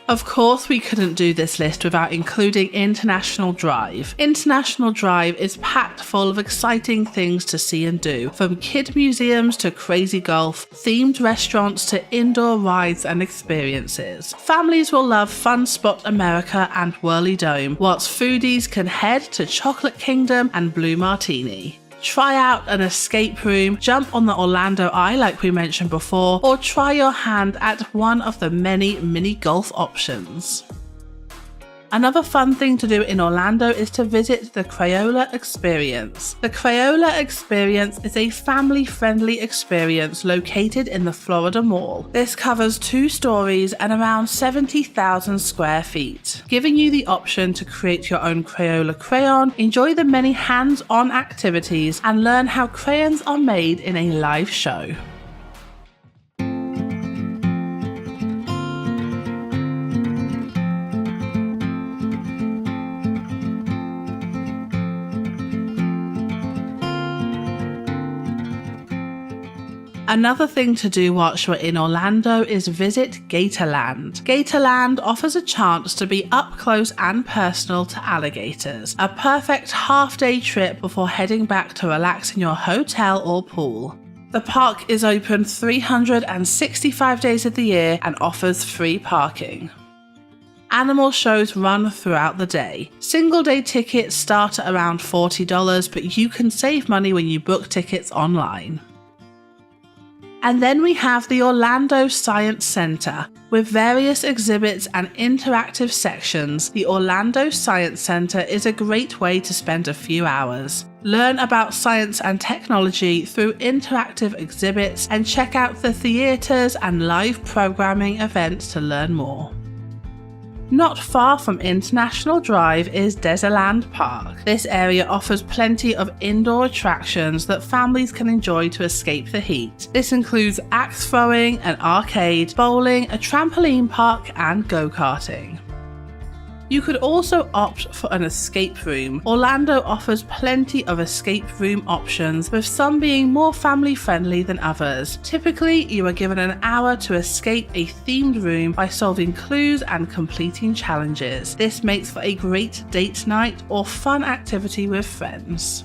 Of course, we couldn't do this list without including International Drive. International Drive is packed full of exciting things to see and do, from kid museums to crazy golf, themed restaurants to indoor rides and experiences. Families will love Fun Spot America and Whirly Dome, whilst foodies can head to Chocolate Kingdom and Blue Martini. Try out an escape room, jump on the Orlando Eye like we mentioned before, or try your hand at one of the many mini golf options. Another fun thing to do in Orlando is to visit the Crayola Experience. The Crayola Experience is a family-friendly experience located in the Florida Mall. This covers 2 stories and around 70,000 square feet, giving you the option to create your own Crayola crayon, enjoy the many hands-on activities, and learn how crayons are made in a live show. Another thing to do whilst you're in Orlando is visit Gatorland. Gatorland offers a chance to be up close and personal to alligators, a perfect half-day trip before heading back to relax in your hotel or pool. The park is open 365 days of the year and offers free parking. Animal shows run throughout the day. Single-day tickets start at around $40, but you can save money when you book tickets online. And then we have the Orlando Science Center. With various exhibits and interactive sections, the Orlando Science Center is a great way to spend a few hours. Learn about science and technology through interactive exhibits and check out the theaters and live programming events to learn more. Not far from International Drive is Desertland Park. This area offers plenty of indoor attractions that families can enjoy to escape the heat. This includes axe throwing, an arcade, bowling, a trampoline park, and go-karting. You could also opt for an escape room. Orlando offers plenty of escape room options, with some being more family friendly than others. Typically, you are given an hour to escape a themed room by solving clues and completing challenges. This makes for a great date night or fun activity with friends.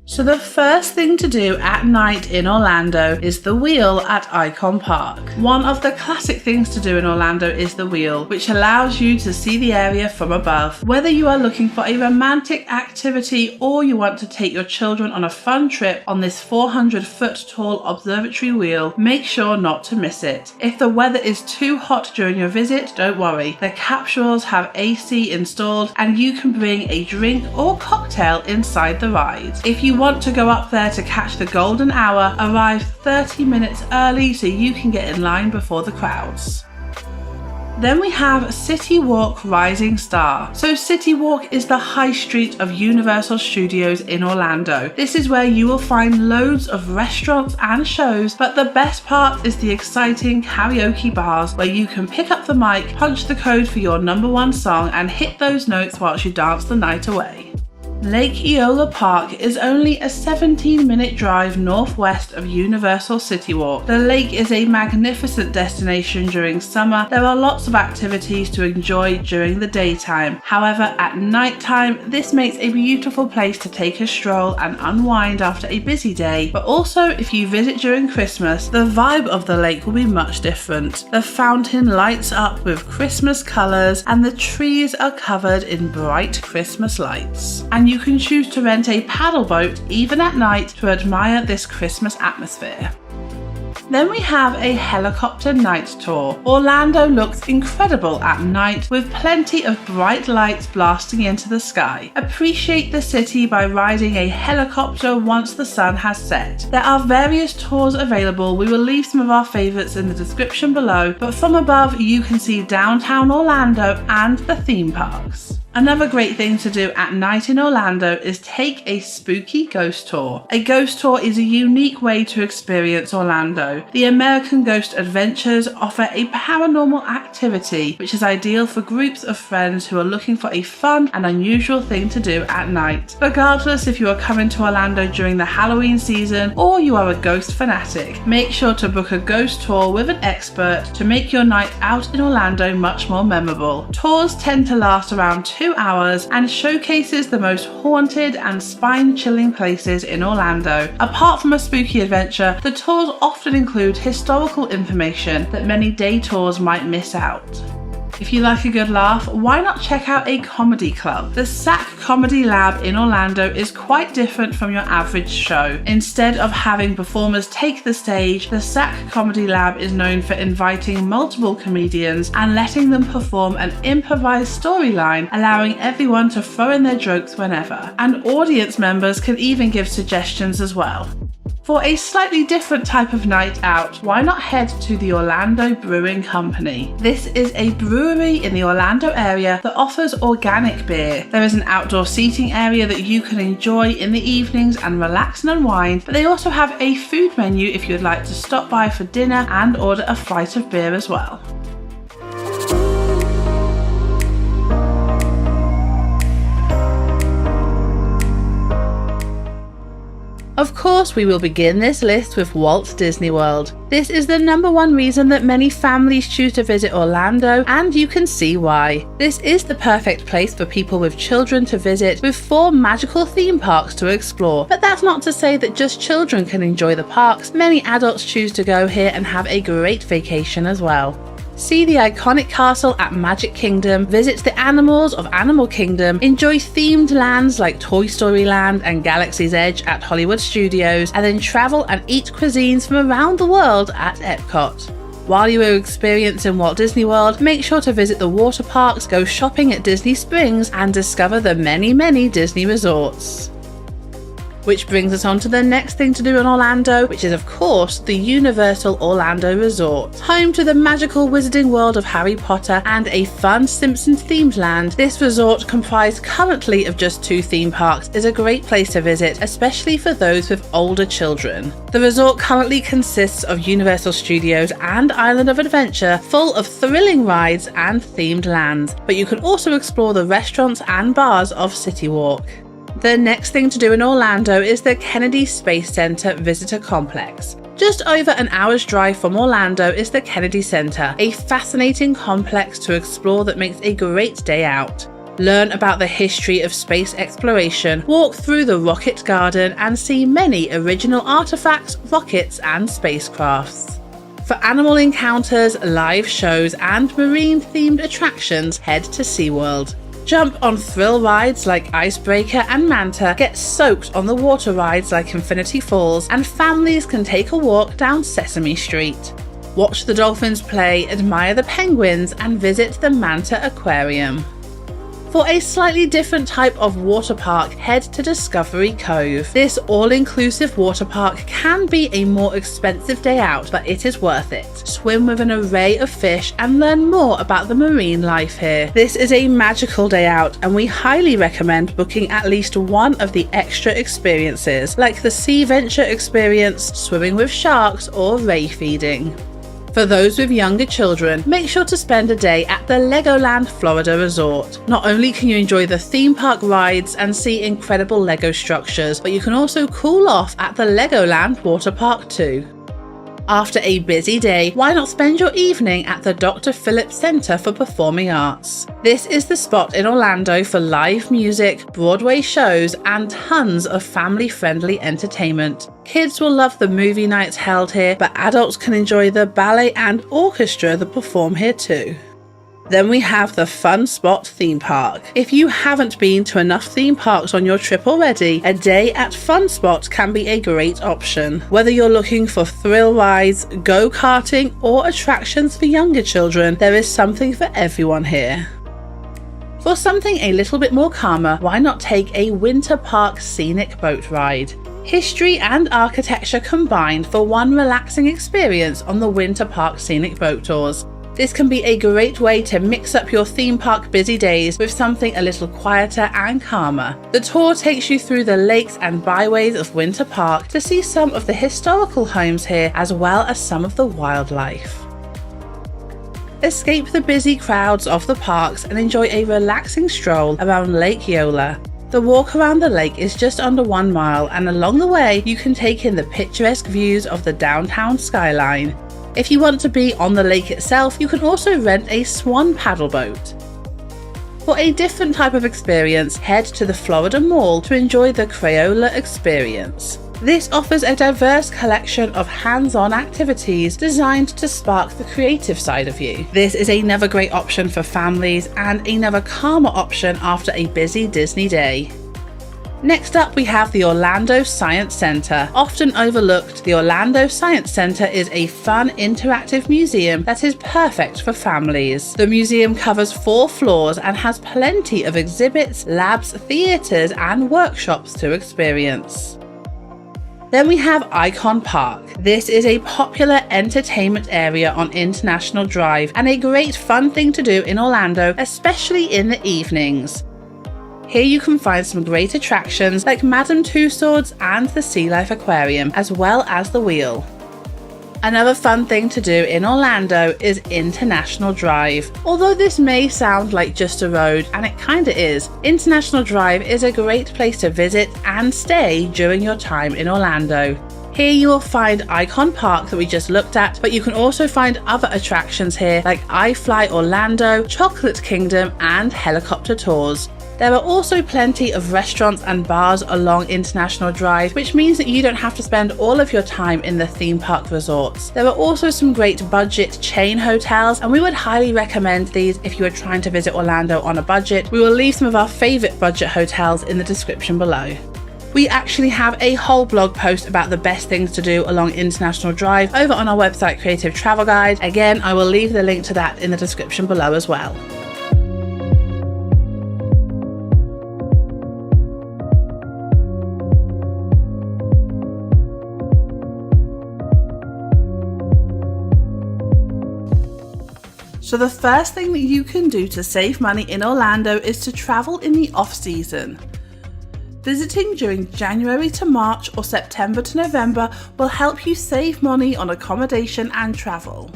So the first thing to do at night in Orlando is the wheel at Icon Park. One of the classic things to do in Orlando is the wheel, which allows you to see the area from above. Whether you are looking for a romantic activity or you want to take your children on a fun trip on this 400-foot tall observatory wheel, make sure not to miss it. If the weather is too hot during your visit, don't worry. The capsules have AC installed and you can bring a drink or cocktail inside the ride. If you want want to go up there to catch the golden hour, arrive 30 minutes early so you can get in line before the crowds. Then we have City Walk Rising Star. So City Walk is the high street of Universal Studios in Orlando. This is where you will find loads of restaurants and shows, but the best part is the exciting karaoke bars where you can pick up the mic, punch the code for your #1 song and hit those notes whilst you dance the night away. Lake Eola Park is only a 17-minute drive northwest of Universal City Walk. The lake is a magnificent destination during summer. There are lots of activities to enjoy during the daytime. However, at nighttime, this makes a beautiful place to take a stroll and unwind after a busy day. But also, if you visit during Christmas, the vibe of the lake will be much different. The fountain lights up with Christmas colours and the trees are covered in bright Christmas lights. And you can choose to rent a paddle boat even at night to admire this Christmas atmosphere. Then we have a helicopter night tour. Orlando looks incredible at night with plenty of bright lights blasting into the sky. Appreciate the city by riding a helicopter once the sun has set. There are various tours available. We will leave some of our favourites in the description below, but from above you can see downtown Orlando and the theme parks. Another great thing to do at night in Orlando is take a spooky ghost tour. A ghost tour is a unique way to experience Orlando. The American Ghost Adventures offer a paranormal activity which is ideal for groups of friends who are looking for a fun and unusual thing to do at night. Regardless if you are coming to Orlando during the Halloween season or you are a ghost fanatic, make sure to book a ghost tour with an expert to make your night out in Orlando much more memorable. Tours tend to last around 2 hours and showcases the most haunted and spine-chilling places in Orlando. Apart from a spooky adventure, the tours often include historical information that many day tours might miss out. If you like a good laugh, why not check out a comedy club? The SAC Comedy Lab in Orlando is quite different from your average show. Instead of having performers take the stage, the SAC Comedy Lab is known for inviting multiple comedians and letting them perform an improvised storyline, allowing everyone to throw in their jokes whenever. And audience members can even give suggestions as well. For a slightly different type of night out, why not head to the Orlando Brewing Company? This is a brewery in the Orlando area that offers organic beer. There is an outdoor seating area that you can enjoy in the evenings and relax and unwind, but they also have a food menu if you'd like to stop by for dinner and order a flight of beer as well. Of course, we will begin this list with Walt Disney World. This is the #1 reason that many families choose to visit Orlando, and you can see why. This is the perfect place for people with children to visit, with 4 magical theme parks to explore. But that's not to say that just children can enjoy the parks. Many adults choose to go here and have a great vacation as well. See the iconic castle at Magic Kingdom, visit the animals of Animal Kingdom, enjoy themed lands like Toy Story Land and Galaxy's Edge at Hollywood Studios, and then travel and eat cuisines from around the world at Epcot. While you are experiencing Walt Disney World, make sure to visit the water parks, go shopping at Disney Springs, and discover the many Disney resorts. Which brings us on to the next thing to do in Orlando, which is of course the Universal Orlando Resort. Home to the magical wizarding world of Harry Potter and a fun Simpsons themed land, this resort, comprised currently of just 2 theme parks, is a great place to visit, especially for those with older children. The resort currently consists of Universal Studios and Island of Adventure, full of thrilling rides and themed lands, but you can also explore the restaurants and bars of City Walk. The next thing to do in Orlando is the Kennedy Space Center Visitor Complex. Just over an hour's drive from Orlando is the Kennedy Center, a fascinating complex to explore that makes a great day out. Learn about the history of space exploration, walk through the Rocket Garden, and see many original artifacts, rockets, and spacecrafts. For animal encounters, live shows, and marine-themed attractions, head to SeaWorld. Jump on thrill rides like Icebreaker and Manta, get soaked on the water rides like Infinity Falls, and families can take a walk down Sesame Street. Watch the dolphins play, admire the penguins, and visit the Manta Aquarium. For a slightly different type of water park, head to Discovery Cove. This all-inclusive water park can be a more expensive day out, but it is worth it. Swim with an array of fish and learn more about the marine life here. This is a magical day out, and we highly recommend booking at least one of the extra experiences, like the Sea Venture experience, swimming with sharks, or ray feeding. For those with younger children, make sure to spend a day at the Legoland Florida Resort. Not only can you enjoy the theme park rides and see incredible Lego structures, but you can also cool off at the Legoland Water Park too. After a busy day, why not spend your evening at the Dr. Phillips Center for Performing Arts? This is the spot in Orlando for live music, Broadway shows, and tons of family-friendly entertainment. Kids will love the movie nights held here, but adults can enjoy the ballet and orchestra that perform here too. Then we have the Fun Spot Theme Park. If you haven't been to enough theme parks on your trip already, a day at Fun Spot can be a great option. Whether you're looking for thrill rides, go-karting, or attractions for younger children, there is something for everyone here. For something a little bit more calmer, why not take a Winter Park scenic boat ride? History and architecture combined for one relaxing experience on the Winter Park scenic boat tours. This can be a great way to mix up your theme park busy days with something a little quieter and calmer. The tour takes you through the lakes and byways of Winter Park to see some of the historical homes here as well as some of the wildlife. Escape the busy crowds of the parks and enjoy a relaxing stroll around Lake Yola. The walk around the lake is just under 1 mile, and along the way you can take in the picturesque views of the downtown skyline. If you want to be on the lake itself, you can also rent a swan paddle boat. For a different type of experience, head to the Florida Mall to enjoy the Crayola experience. This offers a diverse collection of hands-on activities designed to spark the creative side of you. This is another great option for families and another calmer option after a busy Disney day. Next up, we have the Orlando Science Center. Often overlooked, the Orlando Science Center is a fun, interactive museum that is perfect for families. The museum covers 4 floors and has plenty of exhibits, labs, theaters, and workshops to experience. Then we have Icon Park. This is a popular entertainment area on International Drive and a great fun thing to do in Orlando, especially in the evenings. Here you can find some great attractions like Madame Tussauds and the Sea Life Aquarium, as well as the Wheel. Another fun thing to do in Orlando is International Drive. Although this may sound like just a road, and it kinda is, International Drive is a great place to visit and stay during your time in Orlando. Here you will find Icon Park that we just looked at, but you can also find other attractions here like iFly Orlando, Chocolate Kingdom, and helicopter tours. There are also plenty of restaurants and bars along International Drive, which means that you don't have to spend all of your time in the theme park resorts. There are also some great budget chain hotels, and we would highly recommend these if you are trying to visit Orlando on a budget. We will leave some of our favourite budget hotels in the description below. We actually have a whole blog post about the best things to do along International Drive over on our website Creative Travel Guide. Again, I will leave the link to that in the description below as well. So the first thing that you can do to save money in Orlando is to travel in the off-season. Visiting during January to March or September to November will help you save money on accommodation and travel.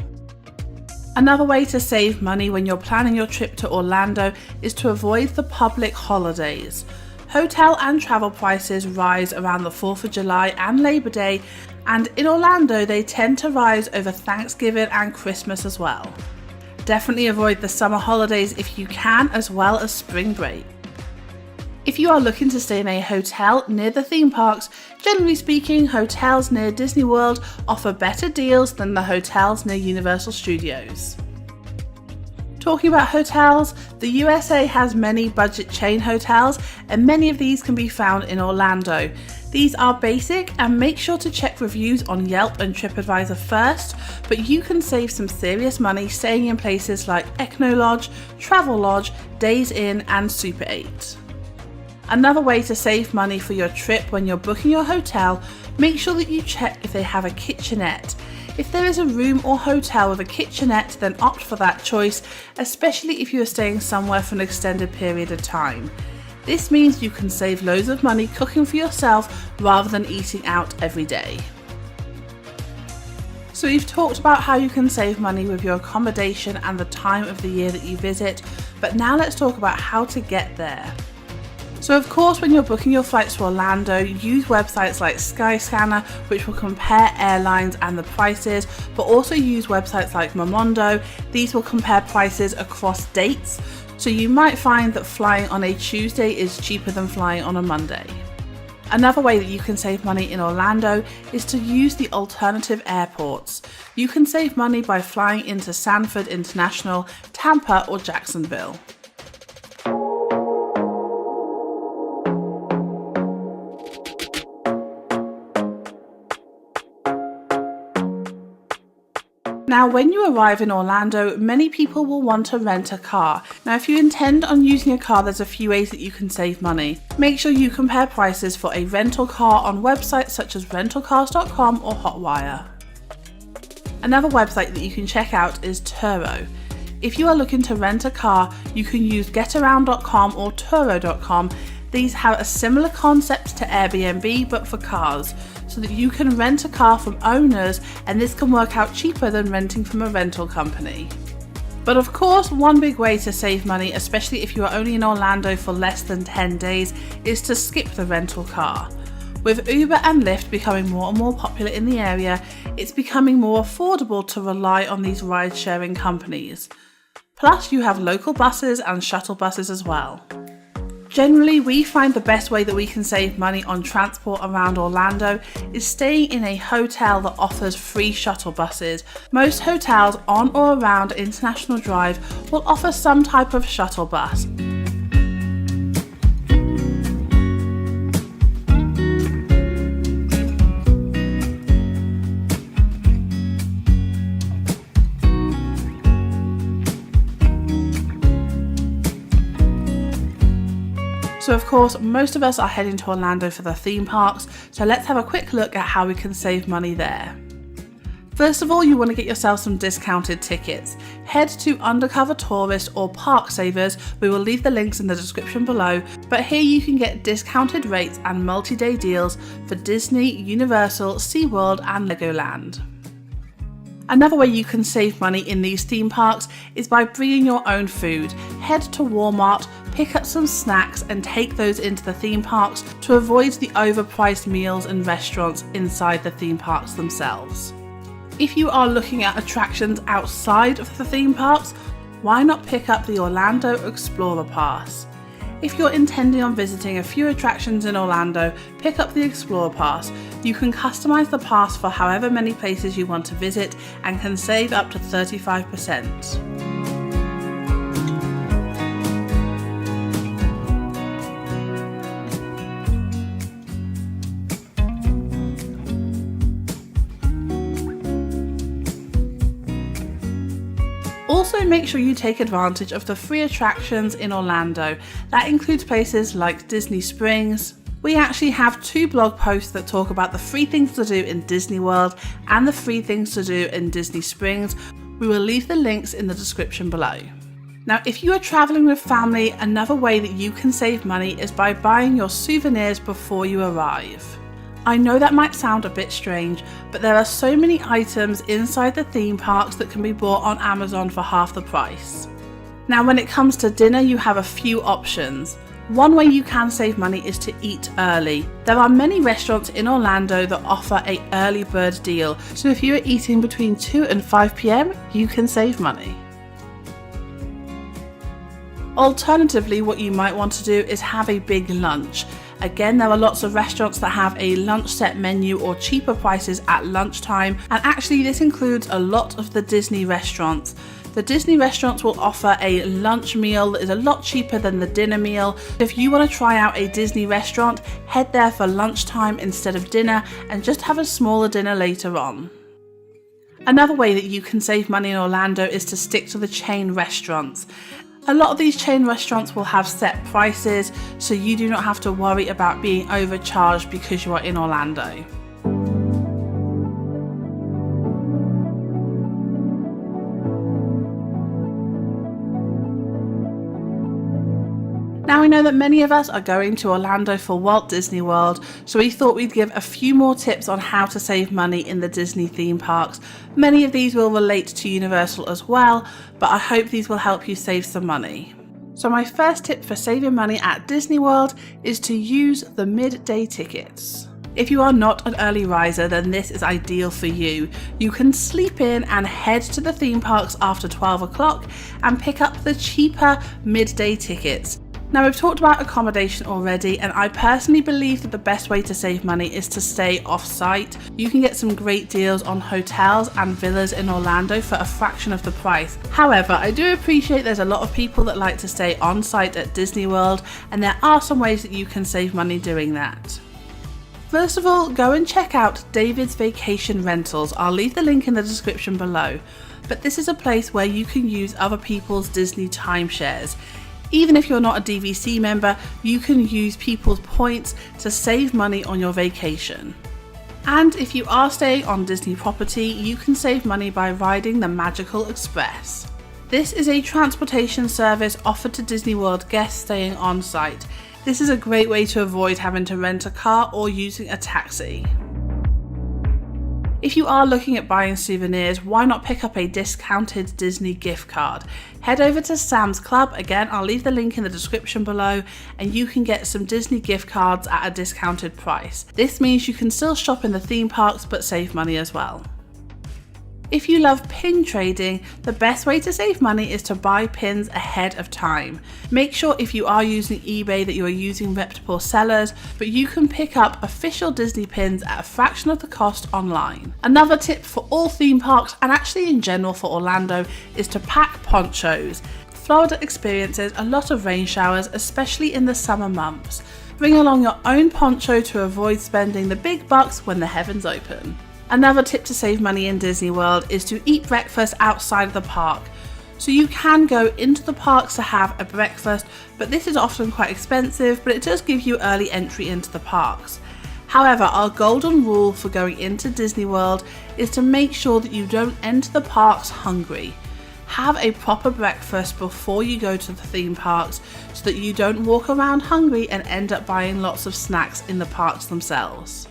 Another way to save money when you're planning your trip to Orlando is to avoid the public holidays. Hotel and travel prices rise around the 4th of July and Labor Day, and in Orlando they tend to rise over Thanksgiving and Christmas as well. Definitely avoid the summer holidays if you can, as well as spring break. If you are looking to stay in a hotel near the theme parks, generally speaking, hotels near Disney World offer better deals than the hotels near Universal Studios. Talking about hotels, the USA has many budget chain hotels, and many of these can be found in Orlando. These are basic, and make sure to check reviews on Yelp and TripAdvisor first, but you can save some serious money staying in places like Equinolodge, Travelodge, Days Inn and Super 8. Another way to save money for your trip when you're booking your hotel, make sure that you check if they have a kitchenette. If there is a room or hotel with a kitchenette, then opt for that choice, especially if you are staying somewhere for an extended period of time. This means you can save loads of money cooking for yourself rather than eating out every day. So we've talked about how you can save money with your accommodation and the time of the year that you visit, but now let's talk about how to get there. So of course, when you're booking your flights to Orlando, use websites like Skyscanner, which will compare airlines and the prices, but also use websites like Momondo. These will compare prices across dates. So you might find that flying on a Tuesday is cheaper than flying on a Monday. Another way that you can save money in Orlando is to use the alternative airports. You can save money by flying into Sanford International, Tampa or Jacksonville. Now, when you arrive in Orlando, many people will want to rent a car. Now, if you intend on using a car, there's a few ways that you can save money. Make sure you compare prices for a rental car on websites such as rentalcars.com or Hotwire. Another website that you can check out is Turo. If you are looking to rent a car, you can use getaround.com or Turo.com. These have a similar concept to Airbnb but for cars, so that you can rent a car from owners, and this can work out cheaper than renting from a rental company. But of course, one big way to save money, especially if you are only in Orlando for less than 10 days, is to skip the rental car. With Uber and Lyft becoming more and more popular in the area, it's becoming more affordable to rely on these ride-sharing companies. Plus, you have local buses and shuttle buses as well. Generally, we find the best way that we can save money on transport around Orlando is staying in a hotel that offers free shuttle buses. Most hotels on or around International Drive will offer some type of shuttle bus. So of course, most of us are heading to Orlando for the theme parks, so let's have a quick look at how we can save money there. First of all, you want to get yourself some discounted tickets. Head to Undercover Tourist or Park Savers, we will leave the links in the description below, but here you can get discounted rates and multi-day deals for Disney, Universal, SeaWorld and Legoland. Another way you can save money in these theme parks is by bringing your own food. Head to Walmart, pick up some snacks and take those into the theme parks to avoid the overpriced meals and restaurants inside the theme parks themselves. If you are looking at attractions outside of the theme parks, why not pick up the Orlando Explorer Pass? If you're intending on visiting a few attractions in Orlando, pick up the Explorer Pass. You can customize the pass for however many places you want to visit and can save up to 35%. Also, make sure you take advantage of the free attractions in Orlando. That includes places like Disney Springs. We actually have 2 blog posts that talk about the free things to do in Disney World and the free things to do in Disney Springs. We will leave the links in the description below. Now, if you are traveling with family, another way that you can save money is by buying your souvenirs before you arrive. I know that might sound a bit strange, but there are so many items inside the theme parks that can be bought on Amazon for half the price. Now, when it comes to dinner, you have a few options. One way you can save money is to eat early. There are many restaurants in Orlando that offer an early bird deal, so if you are eating between 2 and 5 p.m, you can save money. Alternatively, what you might want to do is have a big lunch. Again, there are lots of restaurants that have a lunch set menu or cheaper prices at lunchtime, and actually this includes a lot of the Disney restaurants. The Disney restaurants will offer a lunch meal that is a lot cheaper than the dinner meal. If you want to try out a Disney restaurant, head there for lunchtime instead of dinner and just have a smaller dinner later on. Another way that you can save money in Orlando is to stick to the chain restaurants. A lot of these chain restaurants will have set prices, so you do not have to worry about being overcharged because you are in Orlando. Now we know that many of us are going to Orlando for Walt Disney World, so we thought we'd give a few more tips on how to save money in the Disney theme parks. Many of these will relate to Universal as well, but I hope these will help you save some money. So my first tip for saving money at Disney World is to use the midday tickets. If you are not an early riser, then this is ideal for you. You can sleep in and head to the theme parks after 12 o'clock and pick up the cheaper midday tickets. Now we've talked about accommodation already, and I personally believe that the best way to save money is to stay off-site. You can get some great deals on hotels and villas in Orlando for a fraction of the price. However, I do appreciate there's a lot of people that like to stay on-site at Disney World, and there are some ways that you can save money doing that. First of all, go and check out David's Vacation Rentals. I'll leave the link in the description below. But this is a place where you can use other people's Disney timeshares. Even if you're not a DVC member, you can use people's points to save money on your vacation. And if you are staying on Disney property, you can save money by riding the Magical Express. This is a transportation service offered to Disney World guests staying on site. This is a great way to avoid having to rent a car or using a taxi. If you are looking at buying souvenirs, why not pick up a discounted Disney gift card? Head over to Sam's Club, again I'll leave the link in the description below, and you can get some Disney gift cards at a discounted price. This means you can still shop in the theme parks but save money as well. If you love pin trading, the best way to save money is to buy pins ahead of time. Make sure if you are using eBay that you are using reputable sellers, but you can pick up official Disney pins at a fraction of the cost online. Another tip for all theme parks, and actually in general for Orlando, is to pack ponchos. Florida experiences a lot of rain showers, especially in the summer months. Bring along your own poncho to avoid spending the big bucks when the heavens open. Another tip to save money in Disney World is to eat breakfast outside of the park. So you can go into the parks to have a breakfast, but this is often quite expensive, but it does give you early entry into the parks. However, our golden rule for going into Disney World is to make sure that you don't enter the parks hungry. Have a proper breakfast before you go to the theme parks so that you don't walk around hungry and end up buying lots of snacks in the parks themselves.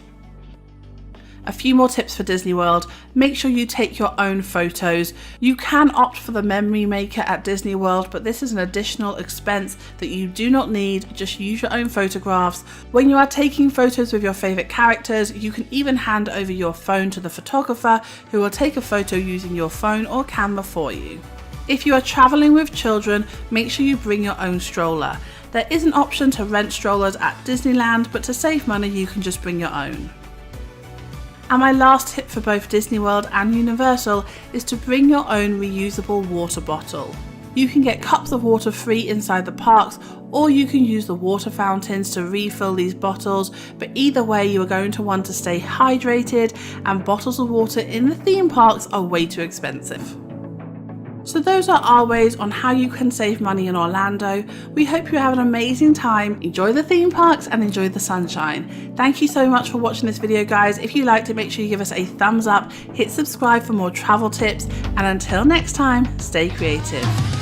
A few more tips for Disney World. Make sure you take your own photos. You can opt for the memory maker at Disney World, but this is an additional expense that you do not need. Just use your own photographs. When you are taking photos with your favorite characters, you can even hand over your phone to the photographer who will take a photo using your phone or camera for you. If you are traveling with children, make sure you bring your own stroller. There is an option to rent strollers at Disneyland, but to save money, you can just bring your own. And my last tip for both Disney World and Universal is to bring your own reusable water bottle. You can get cups of water free inside the parks, or you can use the water fountains to refill these bottles, but either way you are going to want to stay hydrated, and bottles of water in the theme parks are way too expensive. So those are our ways on how you can save money in Orlando. We hope you have an amazing time, enjoy the theme parks and enjoy the sunshine. Thank you so much for watching this video, guys. If you liked it, make sure you give us a thumbs up, hit subscribe for more travel tips, and until next time, stay creative.